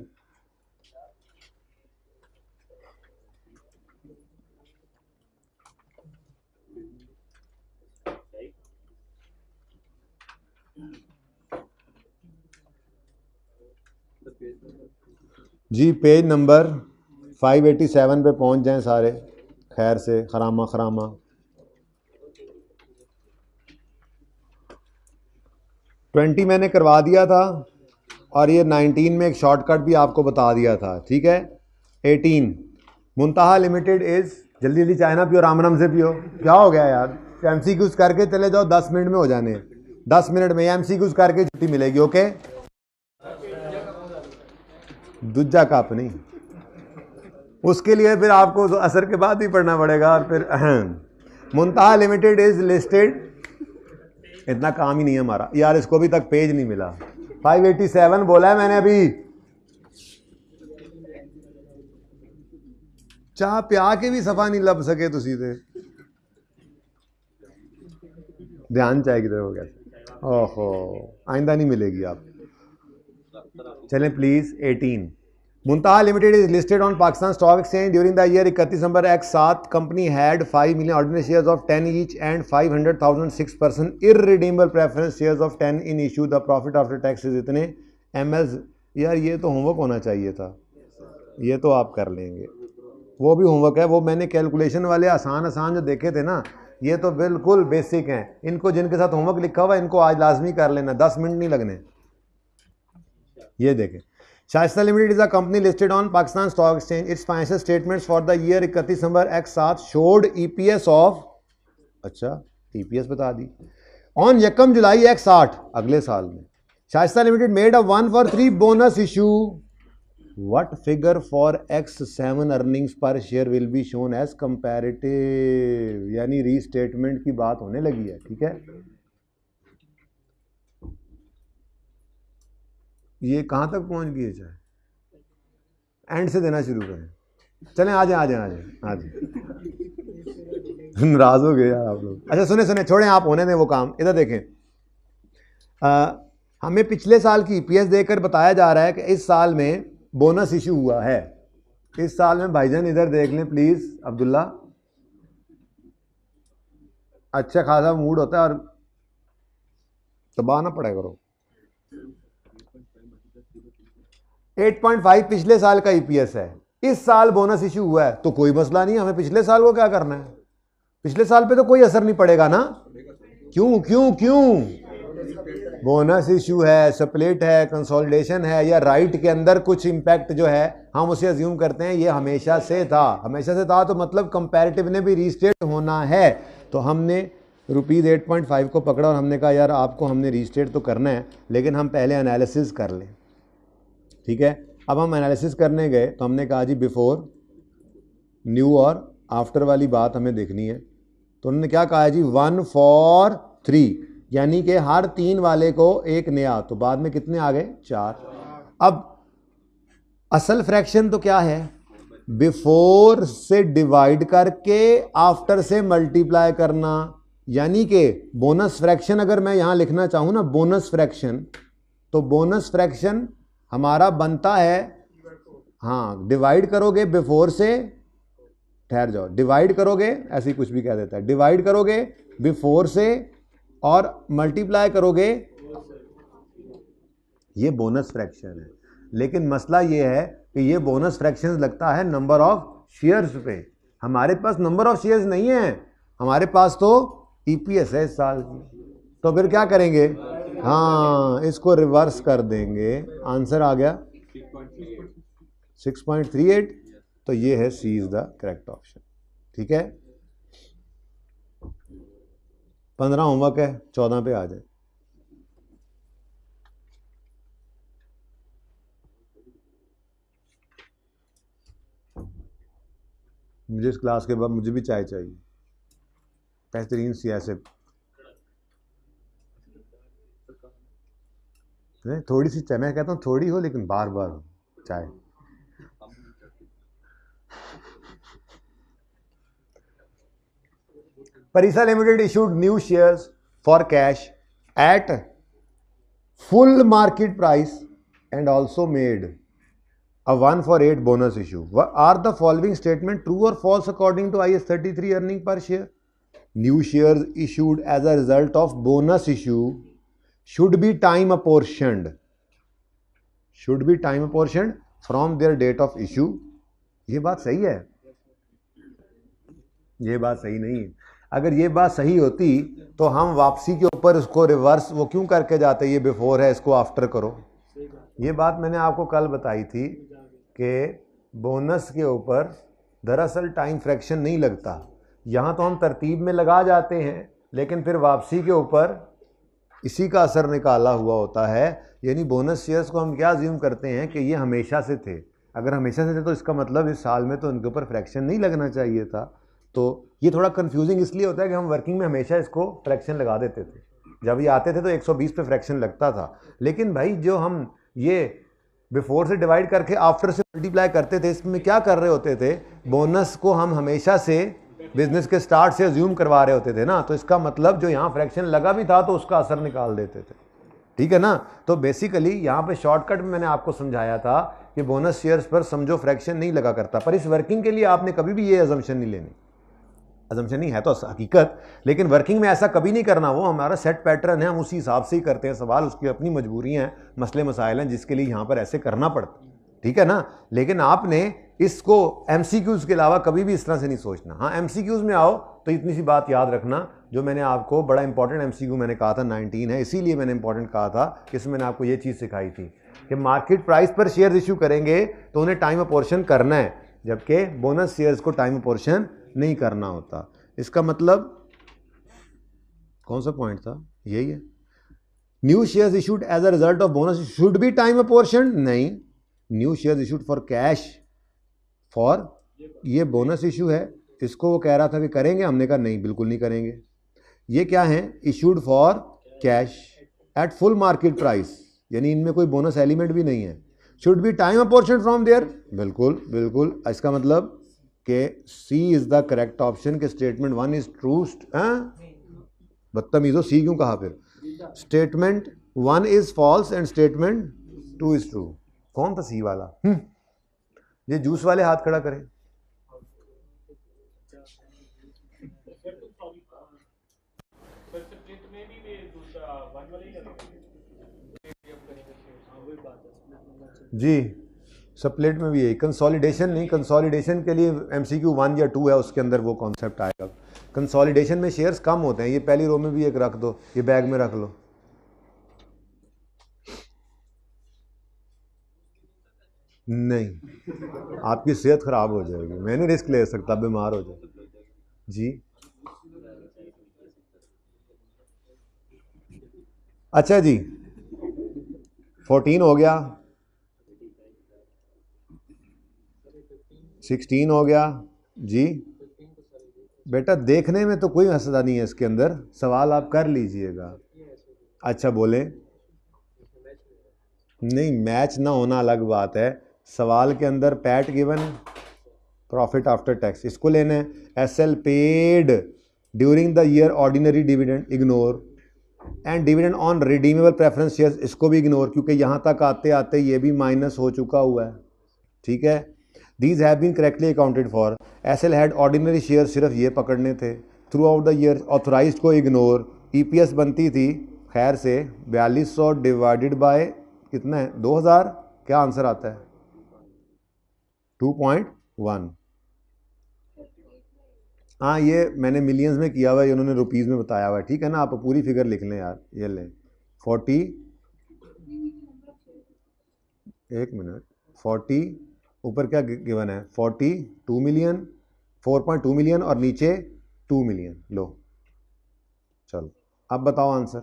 जी पेज नंबर 587 पे पहुंच जाएं सारे खैर से, खरामा खरामा। 20 मैंने करवा दिया था और ये 19 में एक शॉर्टकट भी आपको बता दिया था, ठीक है। 18 मुंतहा लिमिटेड इज़, जल्दी जल्दी चाय ना पियो, राम राम से पियो। क्या हो गया यार, MCQs करके चले जाओ, 10 मिनट में हो जाने, 10 मिनट में MCQs करके छुट्टी मिलेगी। ओके दूजा कप नहीं, उसके लिए फिर आपको असर के बाद ही पढ़ना पड़ेगा। और फिर मुंतहा लिमिटेड इज लिस्टेड, इतना काम ही नहीं है हमारा यार, इसको अभी तक पेज नहीं मिला। 587 बोला है मैंने अभी, चाह प्या के भी सफा नहीं लब सके तो सीधे ध्यान चाय की तरफ हो गया। ओहो आइंदा नहीं मिलेगी आप। चलें please. 18 Muntaha limited is listed on Pakistan stock exchange during the year 31 December X7। Company had 5 million ordinary shares of 10 each and 500,000 6% irredeemable preference shares of 10 in issue. The profit after tax is इतने ml। यार ये तो homework होना चाहिए था, ये तो आप कर लेंगे, वो भी होमवर्क है। वो मैंने कैलकुलेशन वाले आसान आसान जो देखे थे ना, ये तो बिल्कुल बेसिक हैं। इनको जिनके साथ होमवर्क लिखा हुआ है इनको आज लाजमी कर लेना, 10 मिनट नहीं लगने। ये देखें, Shaista limited is a company listed on Pakistan stock exchange. It's financial statements for the year 31 December X7 showed EPS of, अच्छा EPS बता दी, ऑन 1 जुलाई X8 अगले साल में। Shaista limited made a 1-for-3 bonus issue. What figure for X7 earnings per share will be shown as comparative, यानी restatement की बात होने लगी है, ठीक है। ये कहाँ तक पहुँच गई है चाहे, एंड से देना शुरू करें। चलें आ जाए आ जाए आ जाए आ जाए, नाराज हो गए यार आप लोग। अच्छा सुने सुने, छोड़ें आप, होने दें वो काम। इधर देखें, हमें पिछले साल की EPS देकर बताया जा रहा है कि इस साल में बोनस इशू हुआ है। इस साल में भाईजान इधर देख लें प्लीज अब्दुल्ला, अच्छा खासा मूड होता है और तबाह ना पड़े करो। 8.5 पिछले साल का EPS है, इस साल बोनस इशू हुआ है तो कोई मसला नहीं, हमें पिछले साल को क्या करना है, पिछले साल पे तो कोई असर नहीं पड़ेगा ना। क्यों क्यों क्यों? बोनस इशू है, स्प्लिट है, कंसोलिडेशन है, या राइट के अंदर कुछ इंपैक्ट जो है हम उसे अज्यूम करते हैं ये हमेशा से था। हमेशा से था तो मतलब कंपैरेटिव ने भी रीस्टेट होना है। तो हमने ₹8.5 को पकड़ा और हमने कहा यार आपको हमने रीस्टेट तो करना है, लेकिन हम पहले एनालिसिस कर लें, ठीक है। अब हम एनालिसिस करने गए तो हमने कहा जी बिफोर न्यू और आफ्टर वाली बात हमें देखनी है। तो उन्होंने क्या कहा है जी 1 for 3, यानी कि हर 3 वाले को एक नया, तो बाद में कितने आ गए 4। अब असल फ्रैक्शन तो क्या है, बिफोर से डिवाइड करके आफ्टर से मल्टीप्लाई करना, यानी कि बोनस फ्रैक्शन अगर मैं यहां लिखना चाहूं ना बोनस फ्रैक्शन, तो बोनस फ्रैक्शन हमारा बनता है, हाँ डिवाइड करोगे बिफोर से, ठहर जाओ, डिवाइड करोगे ऐसे ही कुछ भी कह देता है, डिवाइड करोगे बिफोर से और मल्टीप्लाई करोगे, ये बोनस फ्रैक्शन है। लेकिन मसला ये है कि ये बोनस फ्रैक्शन लगता है नंबर ऑफ शेयर्स पे, हमारे पास नंबर ऑफ शेयर्स नहीं है, हमारे पास तो ईपीएस है इस साल की। तो फिर क्या करेंगे, हाँ इसको रिवर्स कर देंगे, आंसर आ गया 6.38। तो ये है सी इज द करेक्ट ऑप्शन। ठीक है, 15 होमवर्क है, 14 पे आ जाए। मुझे इस क्लास के बाद मुझे भी चाय चाहिए, बेहतरीन सी ऐसे, थोड़ी सी चाय, मैं कहता हूँ थोड़ी हो लेकिन बार बार हो चाय। Parisa Limited issued new shares for cash at full market price and also made a 1 for 8 bonus issue. Are the following statement true or false according to IS 33 earning per share? New shares issued as a result of bonus issue should be time apportioned from their date of issue. ये बात सही है, ये बात सही नहीं है। अगर ये बात सही होती तो हम वापसी के ऊपर उसको रिवर्स वो क्यों करके जाते, ये बिफोर है इसको आफ्टर करो। ये बात मैंने आपको कल बताई थी कि बोनस के ऊपर दरअसल टाइम फ्रैक्शन नहीं लगता, यहाँ तो हम तरतीब में लगा जाते हैं लेकिन फिर वापसी के ऊपर इसी का असर निकाला हुआ होता है। यानी बोनस शेयर्स को हम क्या अज्यूम करते हैं कि ये हमेशा से थे, अगर हमेशा से थे तो इसका मतलब इस साल में तो उनके ऊपर फ्रैक्शन नहीं लगना चाहिए था। तो ये थोड़ा कंफ्यूजिंग इसलिए होता है कि हम वर्किंग में हमेशा इसको फ्रैक्शन लगा देते थे, जब ये आते थे तो 120 पे फ्रैक्शन लगता था। लेकिन भाई जो हम ये बिफोर से डिवाइड करके आफ्टर से मल्टीप्लाई करते थे, इसमें क्या कर रहे होते थे, बोनस को हम हमेशा से बिजनेस के स्टार्ट से अज्यूम करवा रहे होते थे ना, तो इसका मतलब जो यहाँ फ्रैक्शन लगा भी था तो उसका असर निकाल देते थे। ठीक है ना, तो बेसिकली यहाँ पे शॉर्टकट में मैंने आपको समझाया था कि बोनस शेयर्स पर समझो फ्रैक्शन नहीं लगा करता, पर इस वर्किंग के लिए आपने कभी भी ये अजम्पशन नहीं लेनी, अजम्पशन नहीं है तो हकीकत, लेकिन वर्किंग में ऐसा कभी नहीं करना, वो हमारा सेट पैटर्न है, हम उसी हिसाब से ही करते हैं सवाल, उसकी अपनी मजबूरियां हैं, मसले मसाइल हैं जिसके लिए यहाँ पर ऐसे करना पड़ता। ठीक है ना, लेकिन आपने इसको एमसीक्यूज के अलावा कभी भी इस तरह से नहीं सोचना। हाँ एमसीक्यूज में आओ तो इतनी सी बात याद रखना, जो मैंने आपको बड़ा इंपॉर्टेंट एमसीक्यू मैंने कहा था 19 है, इसीलिए मैंने इंपॉर्टेंट कहा था कि इसमें मैंने आपको ये चीज़ सिखाई थी कि मार्केट प्राइस पर शेयर इशू करेंगे तो उन्हें टाइम अपोर्शन करना है, जबकि बोनस शेयर्स को टाइम अपोर्शन नहीं करना होता। इसका मतलब कौन सा पॉइंट था, यही है, new shares issued as a result of bonus should be time apportion, नहीं, new shares issued for cash, for ये बोनस इशू है, इसको वो कह रहा था कि करेंगे, हमने कहा नहीं बिल्कुल नहीं करेंगे। ये क्या है, issued for cash at full market price, यानी इनमें कोई बोनस एलिमेंट भी नहीं है। Should be time apportion from there, बिल्कुल बिल्कुल, इसका मतलब कि C is the correct option, के स्टेटमेंट 1 इज ट्रू। बदतमीजो सी क्यों कहा फिर, statement 1 is false and statement 2 is true. कौन था सी वाला, ये जूस वाले हाथ खड़ा करें। जी सप्लेट में भी यही, कंसोलिडेशन नहीं, कंसोलिडेशन के लिए एमसीक्यू 1 या 2 है, उसके अंदर वो कॉन्सेप्ट आएगा। कंसोलिडेशन में शेयर्स कम होते हैं, ये पहली रो में भी एक रख दो, ये बैग में रख लो। नहीं आपकी सेहत खराब हो जाएगी, मैं नहीं रिस्क ले सकता, बीमार हो जाए। जी अच्छा जी 14 हो गया, 16 हो गया जी, बेटा देखने में तो कोई मसला नहीं है इसके अंदर, सवाल आप कर लीजिएगा। अच्छा बोले, नहीं मैच ना होना अलग बात है, सवाल के अंदर PAT given profit after tax इसको लेना है, SL paid during the year ordinary dividend ignore, and dividend on redeemable preference shares इसको भी इग्नोर, क्योंकि यहाँ तक आते आते ये भी माइनस हो चुका हुआ है, ठीक है। These have been correctly accounted for, SL had ordinary share सिर्फ ये पकड़ने थे throughout the year, authorise को इग्नोर, ईपीएस बनती थी खैर से 4200 डिवाइडेड बाय कितना है 2000, क्या आंसर आता है 2.1। हाँ ये मैंने मिलियंस में किया हुआ है, उन्होंने रुपीज़ में बताया हुआ है, ठीक है ना, आप पूरी फिगर लिख लें यार, ये लें 40, एक मिनट 40 ऊपर क्या गिवन है 42 मिलियन, 4.2 मिलियन और नीचे 2 मिलियन, लो चलो अब बताओ answer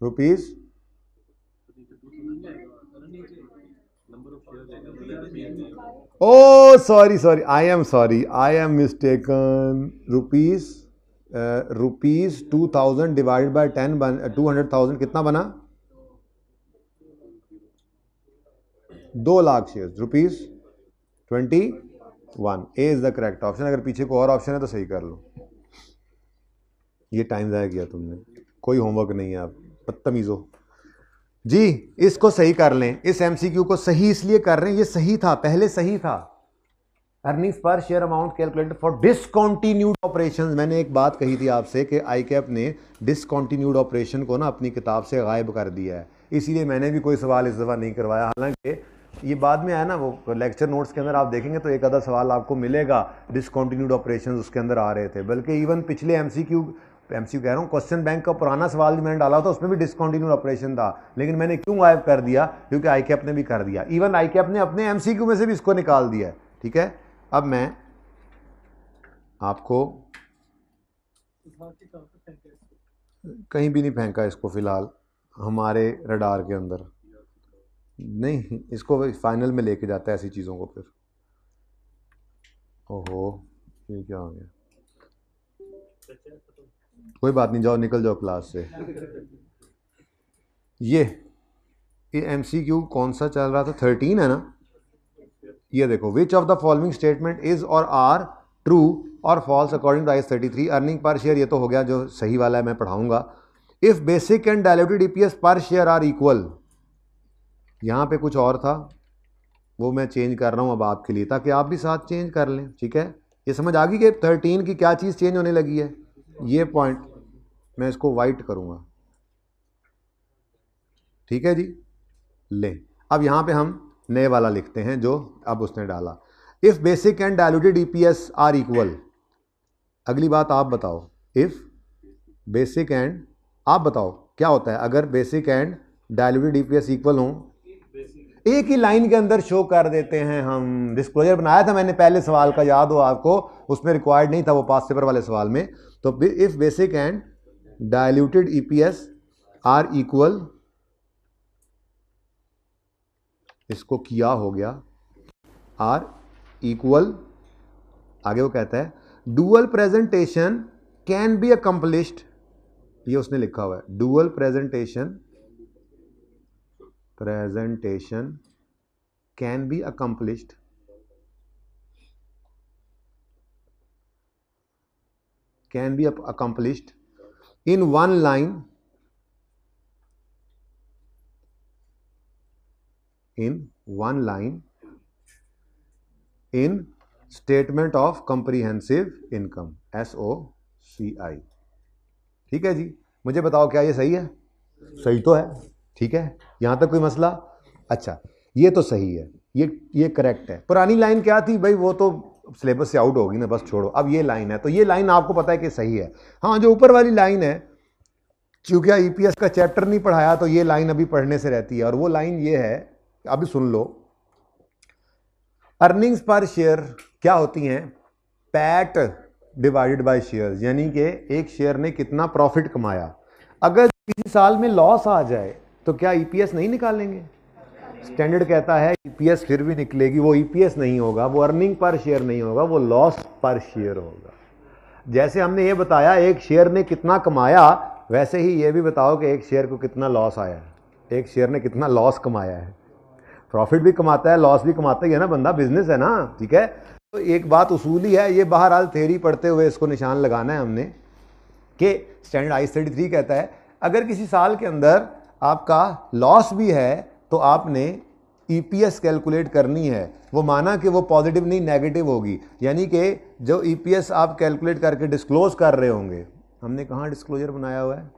rupees, oh sorry I am mistaken, rupees 2000 divided by 10 200,000 कितना बना 2 lakh share, rupees 21। A is the correct option. अगर पीछे को और ऑप्शन है तो सही कर लो, ये टाइम ज़ाया किया तुमने, कोई होमवर्क नहीं है, आप बदतमीज़ हो जी। इसको सही कर लें, इस एमसीक्यू को सही इसलिए कर रहे हैं, ये सही था, पहले सही था। Earnings per share amount calculated for discontinued operations, मैंने एक बात कही थी आपसे कि आईकैप ने डिसकंटिन्यूड ऑपरेशन को ना अपनी किताब से गायब कर दिया है, इसीलिए मैंने भी कोई सवाल इस दफ़ा नहीं करवाया। हालांकि ये बाद में आया ना, वो लेक्चर नोट्स के अंदर आप देखेंगे तो एक आधा सवाल आपको मिलेगा, डिसकंटिन्यूड ऑपरेशंस उसके अंदर आ रहे थे, बल्कि इवन पिछले एमसीक्यू कह रहा हूँ, क्वेश्चन बैंक का पुराना सवाल मैंने डाला था उसमें भी डिसकंटिन्यूड ऑपरेशन था, लेकिन मैंने क्यों गायब कर दिया, क्योंकि आईकैप ने भी कर दिया, इवन आईकैप ने अपने एमसीक्यू में से भी इसको निकाल दिया है, ठीक है। अब मैं आपको कहीं भी नहीं फेंका इसको, फिलहाल हमारे रडार के अंदर नहीं, इसको फाइनल में लेके जाता है ऐसी चीज़ों को फिर। ओहो ये क्या हो गया, कोई बात नहीं, जाओ निकल जाओ क्लास से। ये एमसीक्यू कौन सा चल रहा था, 13 है ना, ये देखो, which of the following statement is or are true or false according to IS 33। Earning per share ये तो हो गया जो सही वाला है, मैं पढ़ाऊंगा। If basic and diluted EPS पर शेयर आर इक्वल, यहाँ पे कुछ और था वो मैं चेंज कर रहा हूँ अब आपके लिए, ताकि आप भी साथ चेंज कर लें, ठीक है। ये समझ आ गई कि 13 की क्या चीज़ चेंज होने लगी है, ये पॉइंट मैं इसको वाइट करूँगा, ठीक है जी। ले अब यहाँ पे हम नए वाला लिखते हैं जो अब उसने डाला, if basic and diluted EPS are equal. अगली बात आप बताओ, इफ बेसिक एंड, आप बताओ क्या होता है अगर basic and diluted EPS equal हो, एक ही लाइन के अंदर शो कर देते हैं हम। डिस्क्लोजर बनाया था मैंने पहले सवाल का, याद हो आपको, उसमें रिक्वायर्ड नहीं था वो पास पेपर वाले सवाल में। तो if basic and diluted EPS are equal, इसको किया हो गया आर इक्वल, आगे वो कहता है dual presentation can be accomplished, ये उसने लिखा हुआ है, dual presentation can be accomplished in one line, in statement of comprehensive income, SOCI। ठीक है जी, मुझे बताओ क्या ये सही है, सही तो है, ठीक है, यहां तक कोई मसला। अच्छा ये तो सही है, ये करेक्ट है। पुरानी लाइन क्या थी भाई, वो तो सिलेबस से आउट होगी ना, बस छोड़ो। अब ये लाइन है, तो ये लाइन आपको पता है कि सही है। हाँ जो ऊपर वाली लाइन है, चूंकि ईपीएस का चैप्टर नहीं पढ़ाया तो ये लाइन अभी पढ़ने से रहती है, और वो लाइन ये है, अभी सुन लो। अर्निंग्स पर शेयर क्या होती हैं, पैट डिवाइडेड बाय शेयर्स, यानी कि एक शेयर ने कितना प्रॉफिट कमाया। अगर किसी साल में लॉस आ जाए तो क्या ईपीएस नहीं निकालेंगे, स्टैंडर्ड कहता है ईपीएस फिर भी निकलेगी, वो ईपीएस नहीं होगा, वो अर्निंग पर शेयर नहीं होगा, वो लॉस पर शेयर होगा। जैसे हमने ये बताया एक शेयर ने कितना कमाया, वैसे ही ये भी बताओ कि एक शेयर को कितना लॉस आया है, एक शेयर ने कितना लॉस कमाया है। प्रॉफिट भी कमाता है, लॉस भी कमाता ही है ना बंदा, बिजनेस है ना, ठीक है। तो एक बात उसूली है, ये बहरहाल थ्योरी पढ़ते हुए इसको निशान लगाना है हमने कि स्टैंडर्ड आईएस 33 कहता है अगर किसी साल के अंदर आपका लॉस भी है तो आपने ईपीएस कैलकुलेट करनी है। वो माना कि वो पॉजिटिव नहीं नेगेटिव होगी, यानी कि जो ईपीएस आप कैलकुलेट करके डिस्क्लोज कर रहे होंगे, हमने कहाँ डिस्क्लोजर बनाया हुआ है,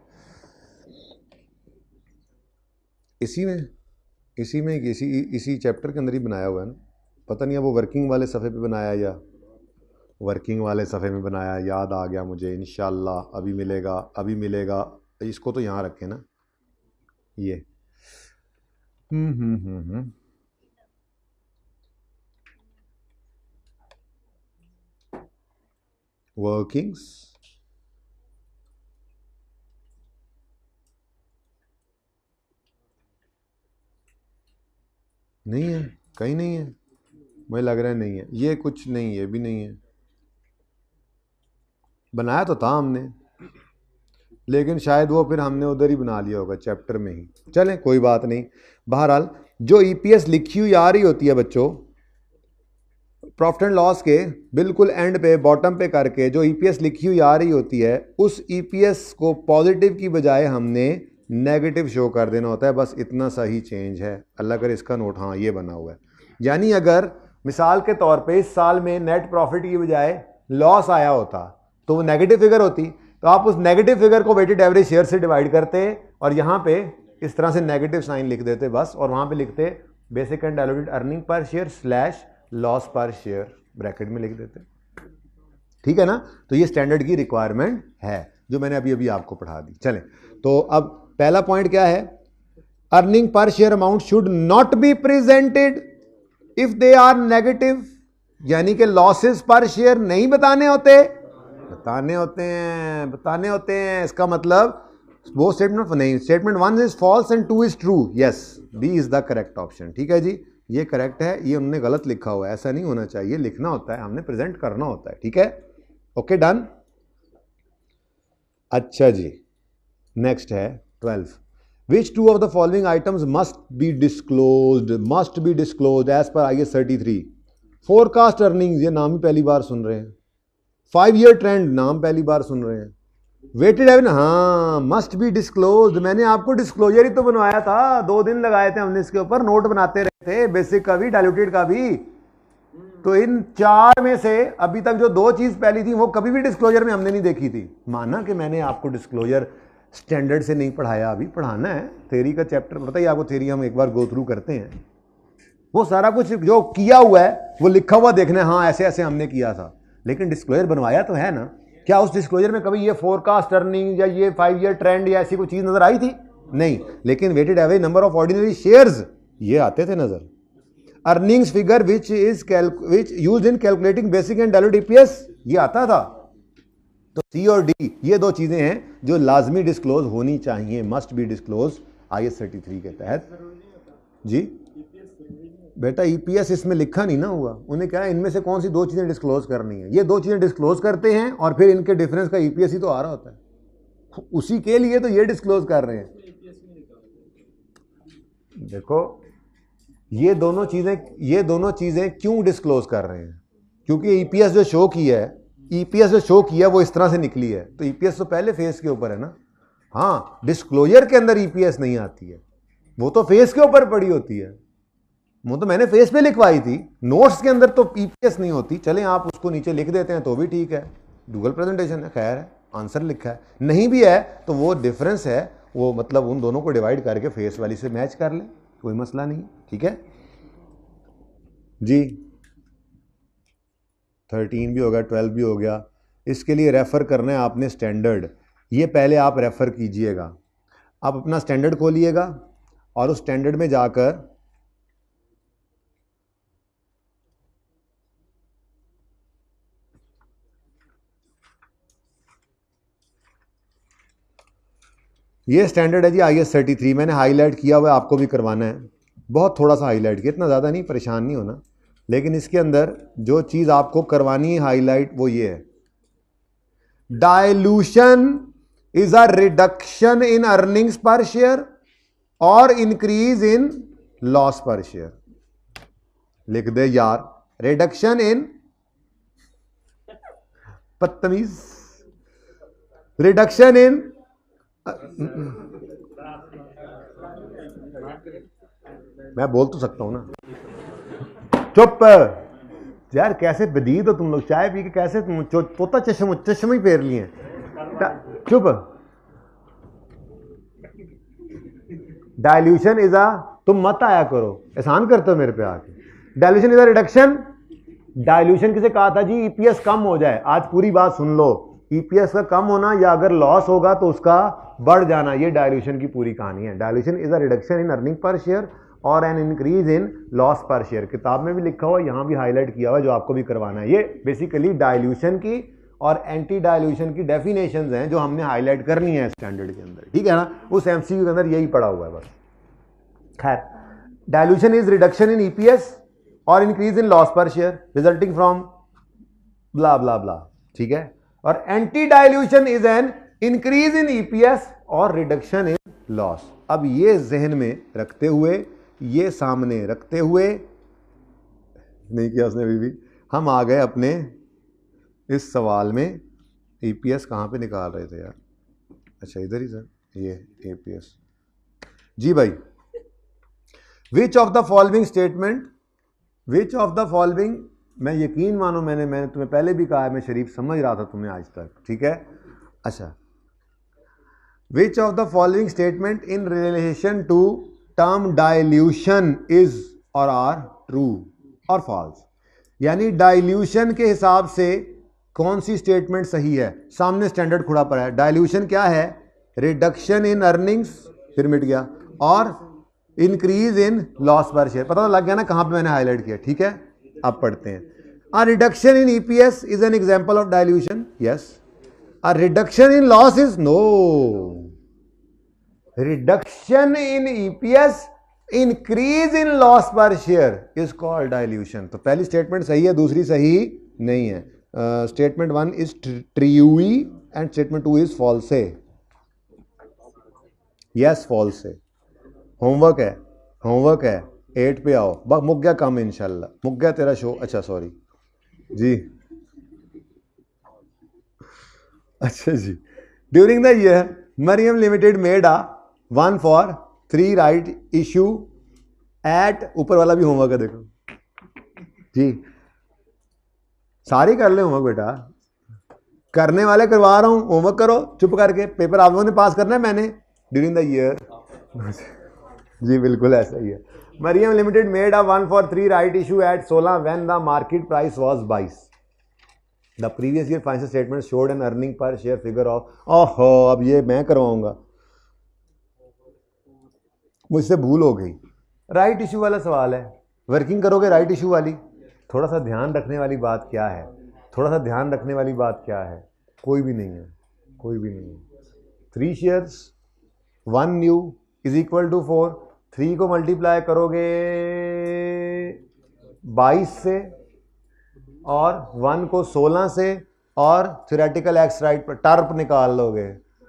इसी चैप्टर के अंदर ही बनाया हुआ है ना, पता नहीं है वो वर्किंग वाले सफ़े पे बनाया या वर्किंग वाले सफ़े में बनाया, याद आ गया मुझे, इंशाल्लाह अभी मिलेगा। इसको तो यहाँ रखें ना, ये वर्किंग्स नहीं है, कहीं नहीं है, मुझे लग रहा है नहीं है, ये कुछ नहीं, ये भी नहीं है, बनाया तो था हमने लेकिन शायद वो फिर हमने उधर ही बना लिया होगा चैप्टर में ही। चलें कोई बात नहीं, बहरहाल जो ईपीएस लिखी हुई आ रही होती है बच्चों, प्रॉफिट एंड लॉस के बिल्कुल एंड पे बॉटम पे करके जो ईपीएस लिखी हुई आ रही होती है, उस ईपीएस को पॉजिटिव की बजाय हमने नेगेटिव शो कर देना होता है, बस इतना सा ही चेंज है। अल्लाह करे इसका नोट, हाँ ये बना हुआ है। यानी अगर मिसाल के तौर पे इस साल में नेट प्रॉफिट की बजाय लॉस आया होता तो वो नेगेटिव फिगर होती, तो आप उस नेगेटिव फिगर को वेटेड एवरेज शेयर से डिवाइड करते और यहाँ पे इस तरह से नेगेटिव साइन लिख देते बस, और वहाँ पे लिखते basic and diluted earning per share slash loss per share bracket में लिख देते, ठीक है ना। तो ये स्टैंडर्ड की रिक्वायरमेंट है जो मैंने अभी आपको पढ़ा दी। चलें तो अब पहला पॉइंट क्या है, earning per share amount should not be presented if they are negative, यानी कि लॉसेस पर शेयर नहीं बताने होते, बताने होते हैं। इसका मतलब वो स्टेटमेंट नहीं, statement 1 is false and 2 is true, yes B is the correct option, ठीक है जी, ये करेक्ट है, ये उन्होंने गलत लिखा हुआ है, ऐसा नहीं होना चाहिए, लिखना होता है, हमने प्रेजेंट करना होता है, ठीक है, ओके डन। अच्छा जी, नेक्स्ट है 12, which two of the following items must be disclosed as per IAS 33, forecast earnings, ये नाम ही पहली बार सुन रहे हैं, 5 ईयर ट्रेंड नाम पहली बार सुन रहे हैं, वेटेड एवरेज हाँ मस्ट बी डिस्क्लोज्ड, मैंने आपको डिस्क्लोजर ही तो बनवाया था, 2 दिन लगाए थे हमने इसके ऊपर, नोट बनाते रहे थे, बेसिक का भी डाइल्यूटेड का भी। तो इन 4 में से अभी तक जो 2 चीज पहली थी वो कभी भी डिस्क्लोजर में हमने नहीं देखी थी। माना कि मैंने आपको डिस्क्लोजर स्टैंडर्ड से नहीं पढ़ाया, अभी पढ़ाना है, थ्योरी का चैप्टर बताइए आपको, थ्योरी हम एक बार गो थ्रू करते हैं, वो सारा कुछ जो किया हुआ है वो लिखा हुआ देखना है, हाँ ऐसे ऐसे हमने किया था, लेकिन डिस्क्लोजर बनवाया तो है ना। क्या उस डिस्क्लोजर में कभी ये फोरकास्ट अर्निंग या ये 5 ईयर ट्रेंड या ऐसी कोई चीज नजर आई थी? नहीं, लेकिन weighted average number of ordinary shares ये आते थे नजर, earnings figure which used in calculating basic and diluted EPS ये आता था। तो सी और डी ये 2 चीजें हैं जो लाजमी डिस्क्लोज होनी चाहिए, मस्ट बी डिस्क्लोज आईएएस 33 के तहत। जी बेटा ईपीएस इसमें लिखा नहीं ना हुआ, उन्हें क्या है इनमें से कौन सी 2 चीजें डिस्क्लोज करनी है, ये 2 चीजें डिस्क्लोज करते हैं और फिर इनके डिफरेंस का ईपीएस ही तो आ रहा होता है, उसी के लिए तो ये डिस्क्लोज कर रहे हैं। देखो ये दोनों चीजें क्यों डिस्क्लोज कर रहे हैं, क्योंकि ईपीएस जो शो की है वो इस तरह से निकली है, तो ईपीएस तो पहले फेस के ऊपर है ना। हाँ डिस्क्लोजर के अंदर ईपीएस नहीं आती है, वो तो फेस के ऊपर पड़ी होती है, वो तो मैंने फेस पे लिखवाई थी, नोट्स के अंदर तो ईपीएस नहीं होती। चलें आप उसको नीचे लिख देते हैं तो भी ठीक है, गूगल प्रेजेंटेशन है, खैर है, आंसर लिखा है, नहीं भी है तो वो डिफरेंस है, वो मतलब उन दोनों को डिवाइड करके फेस वाली से मैच कर ले, कोई मसला नहीं, ठीक है जी। 13 भी हो गया, 12 भी हो गया, इसके लिए रेफर करना है आपने स्टैंडर्ड, ये पहले आप रेफर कीजिएगा, आप अपना स्टैंडर्ड खोलिएगा और उस स्टैंडर्ड में जाकर ये स्टैंडर्ड है जी आईएएस 33, मैंने हाईलाइट किया हुआ है, आपको भी करवाना है, बहुत थोड़ा सा हाईलाइट किया, इतना ज़्यादा नहीं, परेशान नहीं होना, लेकिन इसके अंदर जो चीज़ आपको करवानी है हाईलाइट वो ये है, dilution is a reduction in earnings per share और increase in loss per share. लिख दे यार, रिडक्शन इन, बदतमीज, रिडक्शन इन, मैं बोल तो सकता हूं ना, चुप यार, कैसे बदीद हो तुम लोग, चाय पी के कैसे तुम तोता चश्मे ही फेर लिए, चुप। डायल्यूशन इज अ, तुम मत आया करो, एहसान करते हो मेरे पे आके। Dilution is a reduction, dilution किसे कहा था जी, ईपीएस कम हो जाए, आज पूरी बात सुन लो, ईपीएस का कम होना या अगर लॉस होगा तो उसका बढ़ जाना, ये डायल्यूशन की पूरी कहानी है। Dilution is a reduction in earning per share और an increase in loss per share. किताब में भी लिखा हुआ, यहां भी हाईलाइट किया हुआ, जो आपको भी करवाना है। ये बेसिकली डायल्यूशन की और एंटी डायल्यूशन की डेफिनेशंस हैं जो हमने हाईलाइट करनी है स्टैंडर्ड के अंदर, ठीक है ना, उस एमसीक्यू के अंदर यही पड़ा हुआ है बस। खैर, dilution is reduction in EPS और increase in loss per share resulting from ब्ला ब्ला ब्ला, ठीक है। और anti dilution is an increase in EPS और रिडक्शन इन लॉस। अब ये जहन में रखते हुए, ये सामने रखते हुए, नहीं किया उसने अभी भी, हम आ गए अपने इस सवाल में। ईपीएस कहां पे निकाल रहे थे यार, अच्छा इधर ही सर, ये ईपीएस जी भाई। विच of the following statement, which of the following, मैं यकीन मानो मैंने तुम्हें पहले भी कहा है, मैं शरीफ समझ रहा था तुम्हें आज तक, ठीक है। अच्छा, which of the following statement in relation to term dilution is or are true or false, यानी डाइल्यूशन के हिसाब से कौन सी स्टेटमेंट सही है। सामने स्टैंडर्ड खुड़ा पड़ा है, डाइल्यूशन क्या है, रिडक्शन इन अर्निंग्स, फिर मिट गया, और increase in loss per share. पता तो लग गया ना कहां पे मैंने हाईलाइट किया, ठीक है। अब पढ़ते हैं, a reduction in EPS is an example of dilution, yes. A reduction in loss is no, reduction in EPS, increase in loss per share is called dilution. तो पहली स्टेटमेंट सही है, दूसरी सही नहीं है। Statement 1 is true and statement 2 is false है, yes false है। होमवर्क है, होमवर्क है, 8 पे आओ, मुक गया काम इंशाल्लाह, मुक गया तेरा शो। अच्छा सॉरी जी, अच्छा जी। During the year Mariam limited made a 1 for 3 right issue at, ऊपर वाला भी होमवर्क है देखो जी, सारी कर ले होमवर्क बेटा, करने वाले करवा रहा हूं, होमवर्क करो चुप करके, पेपर आप लोगों ने पास करना है, मैंने ड्यूरिंग द ईयर जी बिल्कुल ऐसा ही है। Mariam limited made a 1 for 3 right issue at 16 when the market price was 22। The previous year financial statement showed an earning per share figure of, ओहो अब ये मैं करवाऊंगा, मुझसे भूल हो गई। राइट इशू वाला सवाल है, वर्किंग करोगे राइट इशू वाली। थोड़ा सा ध्यान रखने वाली बात क्या है, थोड़ा सा ध्यान रखने वाली बात क्या है, कोई भी नहीं है, कोई भी नहीं है। 3 shares 1 new is equal to 4, 3 को मल्टीप्लाई करोगे 22 से और 1 को 16 से और थ्योरेटिकल एक्स राइट पर टर्प निकाल लोगे,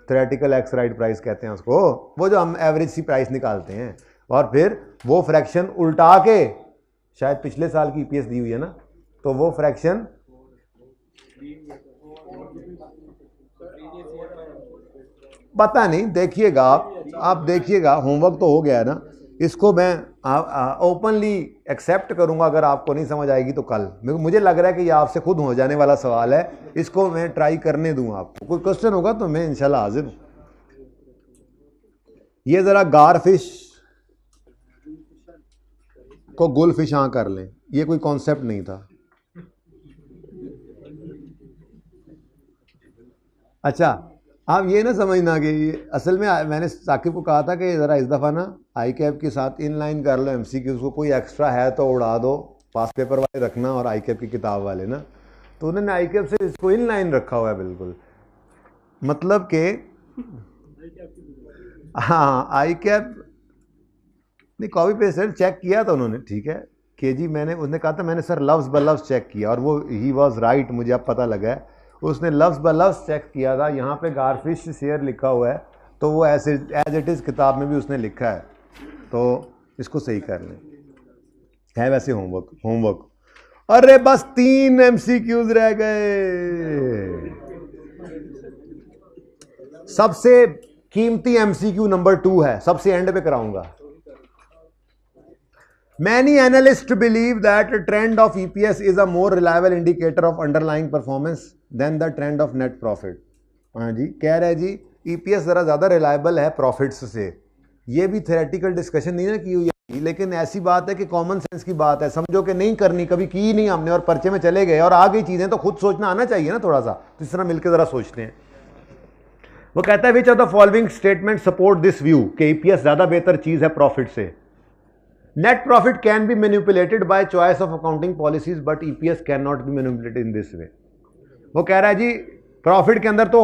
थ्योरेटिकल एक्स राइट प्राइस कहते हैं उसको, वो जो हम एवरेज सी प्राइस निकालते हैं, और फिर वो फ्रैक्शन उल्टा के, शायद पिछले साल की ईपीएस दी हुई है ना, तो वो फ्रैक्शन पता नहीं, देखिएगा आप देखिएगा, होमवर्क तो हो गया है ना, इसको मैं ओपनली एक्सेप्ट करूंगा, अगर आपको नहीं समझ आएगी तो कल, मुझे लग रहा है कि ये आपसे खुद हो जाने वाला सवाल है, इसको मैं ट्राई करने दूं आपको, कोई क्वेश्चन होगा तो मैं इंशाल्लाह हाजिर हूं। ये जरा गार फिश को गुल फिश हाँ कर लें, ये कोई कॉन्सेप्ट नहीं था। अच्छा, आप ये ना समझना कि असल में मैंने साकिब को कहा था कि ज़रा इस दफ़ा ना आई कैप के साथ इन लाइन कर लो एमसीक्यूज़ को, कोई एक्स्ट्रा है तो उड़ा दो, पास पेपर वाले रखना और आई कैप की किताब वाले ना, तो उन्होंने आई कैप से इसको इन लाइन रखा हुआ है बिल्कुल, मतलब कि हाँ आई कैप नहीं कॉपी पेस्ट चेक किया था उन्होंने, ठीक है केजी, मैंने उसने कहा था मैंने सर लफ्ज़ ब लफ्ज़ चेक किया और वो ही वॉज राइट, मुझे अब पता लगा है उसने लफ्ज़ ब लफ्ज़ चेक किया था। यहाँ पे गारफिश शेयर लिखा हुआ है तो वो ऐसे एज इट इज़ किताब में भी उसने लिखा है, तो इसको सही कर लें। है वैसे होमवर्क। अरे बस 3 MCQs रह गए। सबसे कीमती MCQ नंबर 2 है, सबसे एंड पे कराऊंगा। Many analysts believe that a trend of EPS is a more reliable indicator of underlying performance than the trend of net profit। हाँ जी, कह रहे जी EPS जरा ज़्यादा रिलायबल है प्रॉफिट्स से। ये भी थ्योरेटिकल डिस्कशन नहीं ना की हुई है, लेकिन ऐसी बात है कि कॉमन सेंस की बात है, समझो कि नहीं करनी, कभी की नहीं हमने और पर्चे में चले गए और आ गई चीज़ें, तो खुद सोचना आना चाहिए ना थोड़ा सा। तो इस तरह मिलकर ज़रा सोचते हैं। वो कहता है विच of the following statement support this view कि EPS ज़्यादा बेहतर चीज़ है प्रॉफिट से। Net profit can be manipulated by choice of accounting policies, but EPS cannot be manipulated in this way। वो कह रहा है जी प्रॉफिट के अंदर तो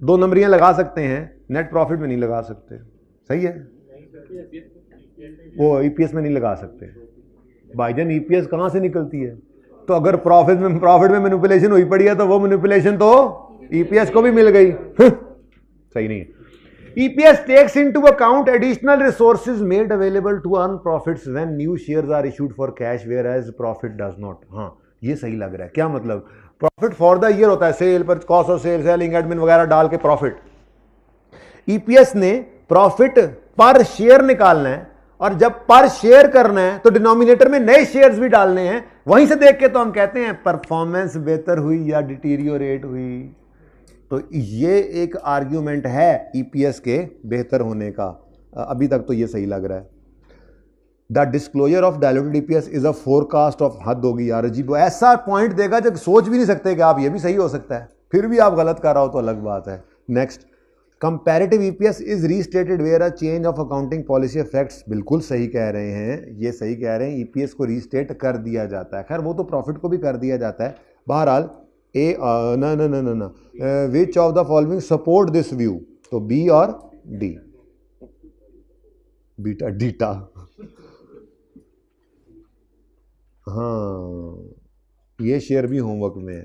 2 नंबरियां लगा सकते हैं, नेट प्रॉफिट में नहीं लगा सकते। सही है, वो EPS में नहीं लगा सकते। भाईजान EPS कहाँ से निकलती है? तो अगर प्रॉफिट में मैनिपुलेशन हुई पड़ी है तो वो मैनिपुलेशन तो EPS को भी मिल गई। सही नहीं है। EPS takes into account additional resources made available to earn profits when new shares are issued for cash, whereas profit does not। हाँ ये सही लग रहा है। क्या मतलब? प्रॉफिट फॉर द ईयर होता है, सेल पर cost of sale, selling admin वगैरह डाल के प्रॉफिट। EPS ने प्रॉफिट पर शेयर निकालना है और जब पर शेयर करना है तो डिनोमिनेटर में नए शेयर्स भी डालने हैं। वहीं से देख के तो हम कहते हैं परफॉर्मेंस बेहतर हुई या डिटीरियोरेट हुई। तो ये एक आर्ग्यूमेंट है EPS के बेहतर होने का। अभी तक तो ये सही लग रहा है। The disclosure of diluted EPS is a forecast of, हद होगी यार जी, वो ऐसा पॉइंट देगा जो सोच भी नहीं सकते कि आप ये भी सही हो सकता है, फिर भी आप गलत कर रहा हो तो अलग बात है। Next, comparative EPS is restated where a change of accounting policy effects. बिल्कुल सही कह रहे हैं, ये सही कह रहे हैं, EPS को रीस्टेट कर दिया जाता है। खैर वो तो प्रॉफिट को भी कर दिया जाता है। बहरहाल ना विच of the following support this view, तो बी और डी, बीटा डीटा। हाँ ये शेयर भी होमवर्क में है।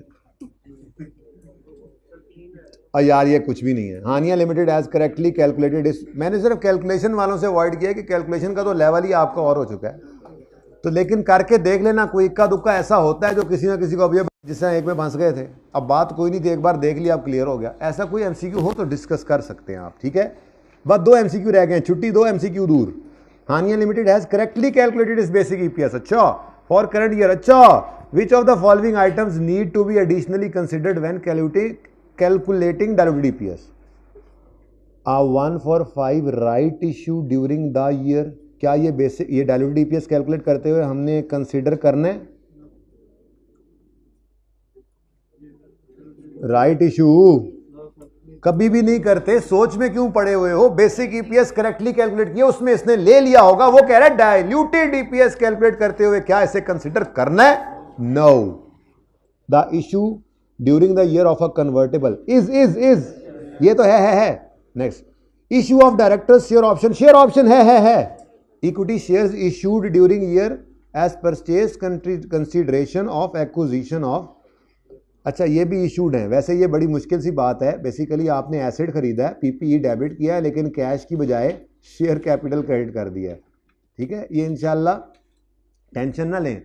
यार ये कुछ भी नहीं है। हानिया लिमिटेड एज करेक्टली कैलकुलेटेड इस, मैंने सिर्फ कैलकुलेशन वालों से अवॉइड किया कि कैलकुलेशन का तो लेवल ही आपका और हो चुका है, तो लेकिन करके देख लेना, कोई इक्का दुक्का ऐसा होता है जो किसी ना किसी को, अभी जिससे एक में फंस गए थे, अब बात कोई नहीं थी, एक बार देख लिया अब क्लियर हो गया। ऐसा कोई MCQ हो तो डिस्कस कर सकते हैं आप, ठीक है। बस 2 MCQ रह गए, छुट्टी 2 MCQ दूर। Haniya limited has correctly calculated its basic EPS, अच्छा फॉर करंट ईयर, अच्छा which of the following items need to be additionally considered when calculating diluted EPS। 1 for 5 right issue during the year, क्या ये basic, ये diluted EPS calculate करते हुए हमने consider करना है राइट इशू? कभी भी नहीं करते, सोच में क्यों पड़े हुए हो? बेसिक EPS करेक्टली कैलकुलेट किया, उसमें इसने ले लिया होगा। वो कह रहा है डायल्यूटेड EPS कैलकुलेट करते हुए क्या इसे कंसिडर करना है? No. The issue during the year of a convertible is ये तो है। Next, issue of directors share option, share option है। Equity shares issued during year as purchase consideration of acquisition of, अच्छा ये भी इशूड है। वैसे ये बड़ी मुश्किल सी बात है, बेसिकली आपने एसेट खरीदा है, PPE डेबिट किया है, लेकिन कैश की बजाय शेयर कैपिटल क्रेडिट कर दिया है, ठीक है। ये इंशाल्लाह टेंशन ना लें,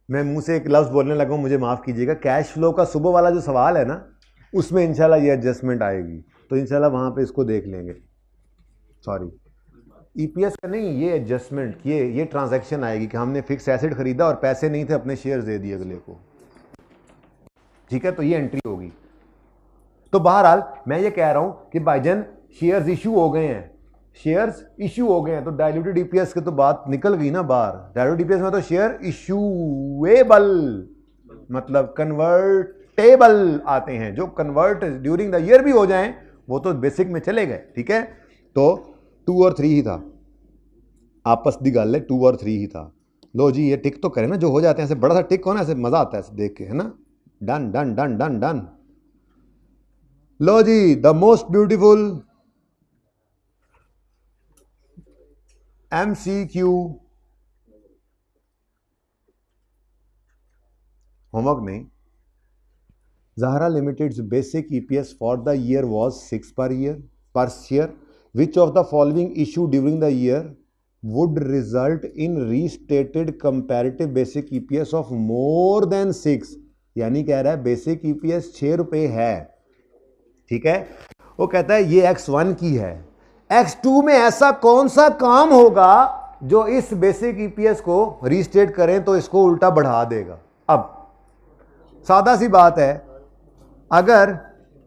मैं मुंह से एक लफ्ज़ बोलने लगा हूँ, मुझे माफ़ कीजिएगा। कैश फ्लो का सुबह वाला जो सवाल है ना, उसमें इंशाल्लाह ये एडजस्टमेंट आएगी, तो इंशाल्लाह वहाँ पे इसको देख लेंगे। सॉरी EPS का नहीं, ये एडजस्टमेंट, ये ट्रांजैक्शन आएगी कि हमने फिक्स एसेट खरीदा और पैसे नहीं थे, अपने शेयर्स दे दिए अगले को, ठीक है, तो ये एंट्री होगी। तो बहरहाल मैं ये कह रहा हूं कि भाईजान शेयर्स इशू हो गए हैं, शेयर्स इशू हो गए हैं, तो डायल्यूटेड EPS की तो बात निकल गई ना बाहर। डायल्यूटेड EPS में तो शेयर इशूएबल मतलब कन्वर्टेबल आते हैं, जो कन्वर्ट ड्यूरिंग द ईयर भी हो जाएं वो तो बेसिक में चले गए, ठीक है। तो 2 और 3 ही था, आपस दी गल है, 2 और 3 ही था। लो जी ये टिक तो करें ना, जो हो जाते हैं ऐसे बड़ा सा टिक हो ना, ऐसे मजा आता है ऐसे देख के, है ना। Done done done done done. लो जी the most beautiful, MCQ homework नहीं. Zahra Limited's basic EPS for the year was 6 per share. Which of the following issue during the year would result in restated comparative basic EPS of more than 6? यानी कह रहा है basic EPS 6 रुपए है, ठीक है. वो कहता है ये X1 की है, X2 में ऐसा कौन सा काम होगा जो इस बेसिक EPS को रीस्टेट करें तो इसको उल्टा बढ़ा देगा. अब सादा सी बात है, अगर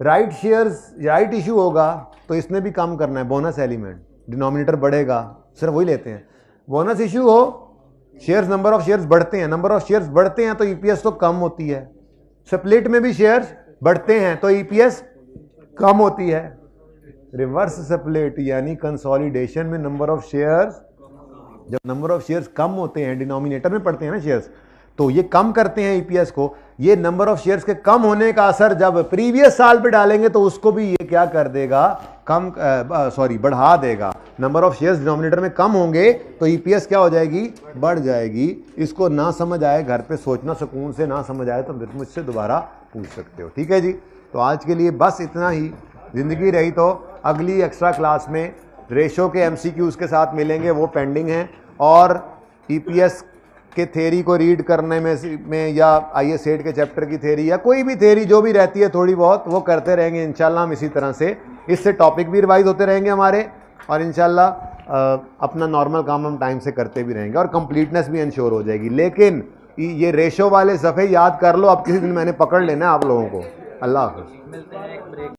राइट इशू होगा तो इसने भी कम करना है, बोनस एलिमेंट, डिनोमिनेटर बढ़ेगा, सिर्फ वही लेते हैं. बोनस इशू हो, शेयर्स, नंबर ऑफ शेयर्स बढ़ते हैं, नंबर ऑफ शेयर्स बढ़ते हैं तो ईपीएस तो कम होती है. स्प्लिट में भी शेयर्स बढ़ते हैं तो ईपीएस कम होती है. रिवर्स स्प्लिट यानी कंसोलिडेशन में नंबर ऑफ शेयर्स, जब नंबर ऑफ शेयर्स कम होते हैं, डिनोमिनेटर में पड़ते हैं ना शेयर्स, तो ये कम करते हैं ईपीएस को. ये नंबर ऑफ शेयर्स के कम होने का असर जब प्रीवियस साल पे डालेंगे तो उसको भी ये क्या कर देगा, बढ़ा देगा. नंबर ऑफ शेयर्स डिनोमिनेटर में कम होंगे तो ईपीएस क्या हो जाएगी, बढ़ जाएगी. इसको ना समझ आए घर पे सोचना सुकून से, ना समझ आए तो मुझसे दोबारा पूछ सकते हो, ठीक है जी. तो आज के लिए बस इतना ही. जिंदगी रही तो अगली एक्स्ट्रा क्लास में रेशो के एमसीक्यूज के साथ मिलेंगे, वो पेंडिंग हैं. और ईपीएस के थ्योरी को रीड करने में या आईए सेट के चैप्टर की थ्योरी या कोई भी थ्योरी जो भी रहती है थोड़ी बहुत, वो करते रहेंगे इंशाल्लाह. हम इसी तरह से इससे टॉपिक भी रिवाइज होते रहेंगे हमारे, और इंशाल्लाह अपना नॉर्मल काम हम टाइम से करते भी रहेंगे और कंप्लीटनेस भी इंश्योर हो जाएगी. लेकिन ये रेशो वाले सफ़े याद कर लो, अब किसी दिन मैंने पकड़ लेना है आप लोगों को. अल्लाह हाफ़िज़.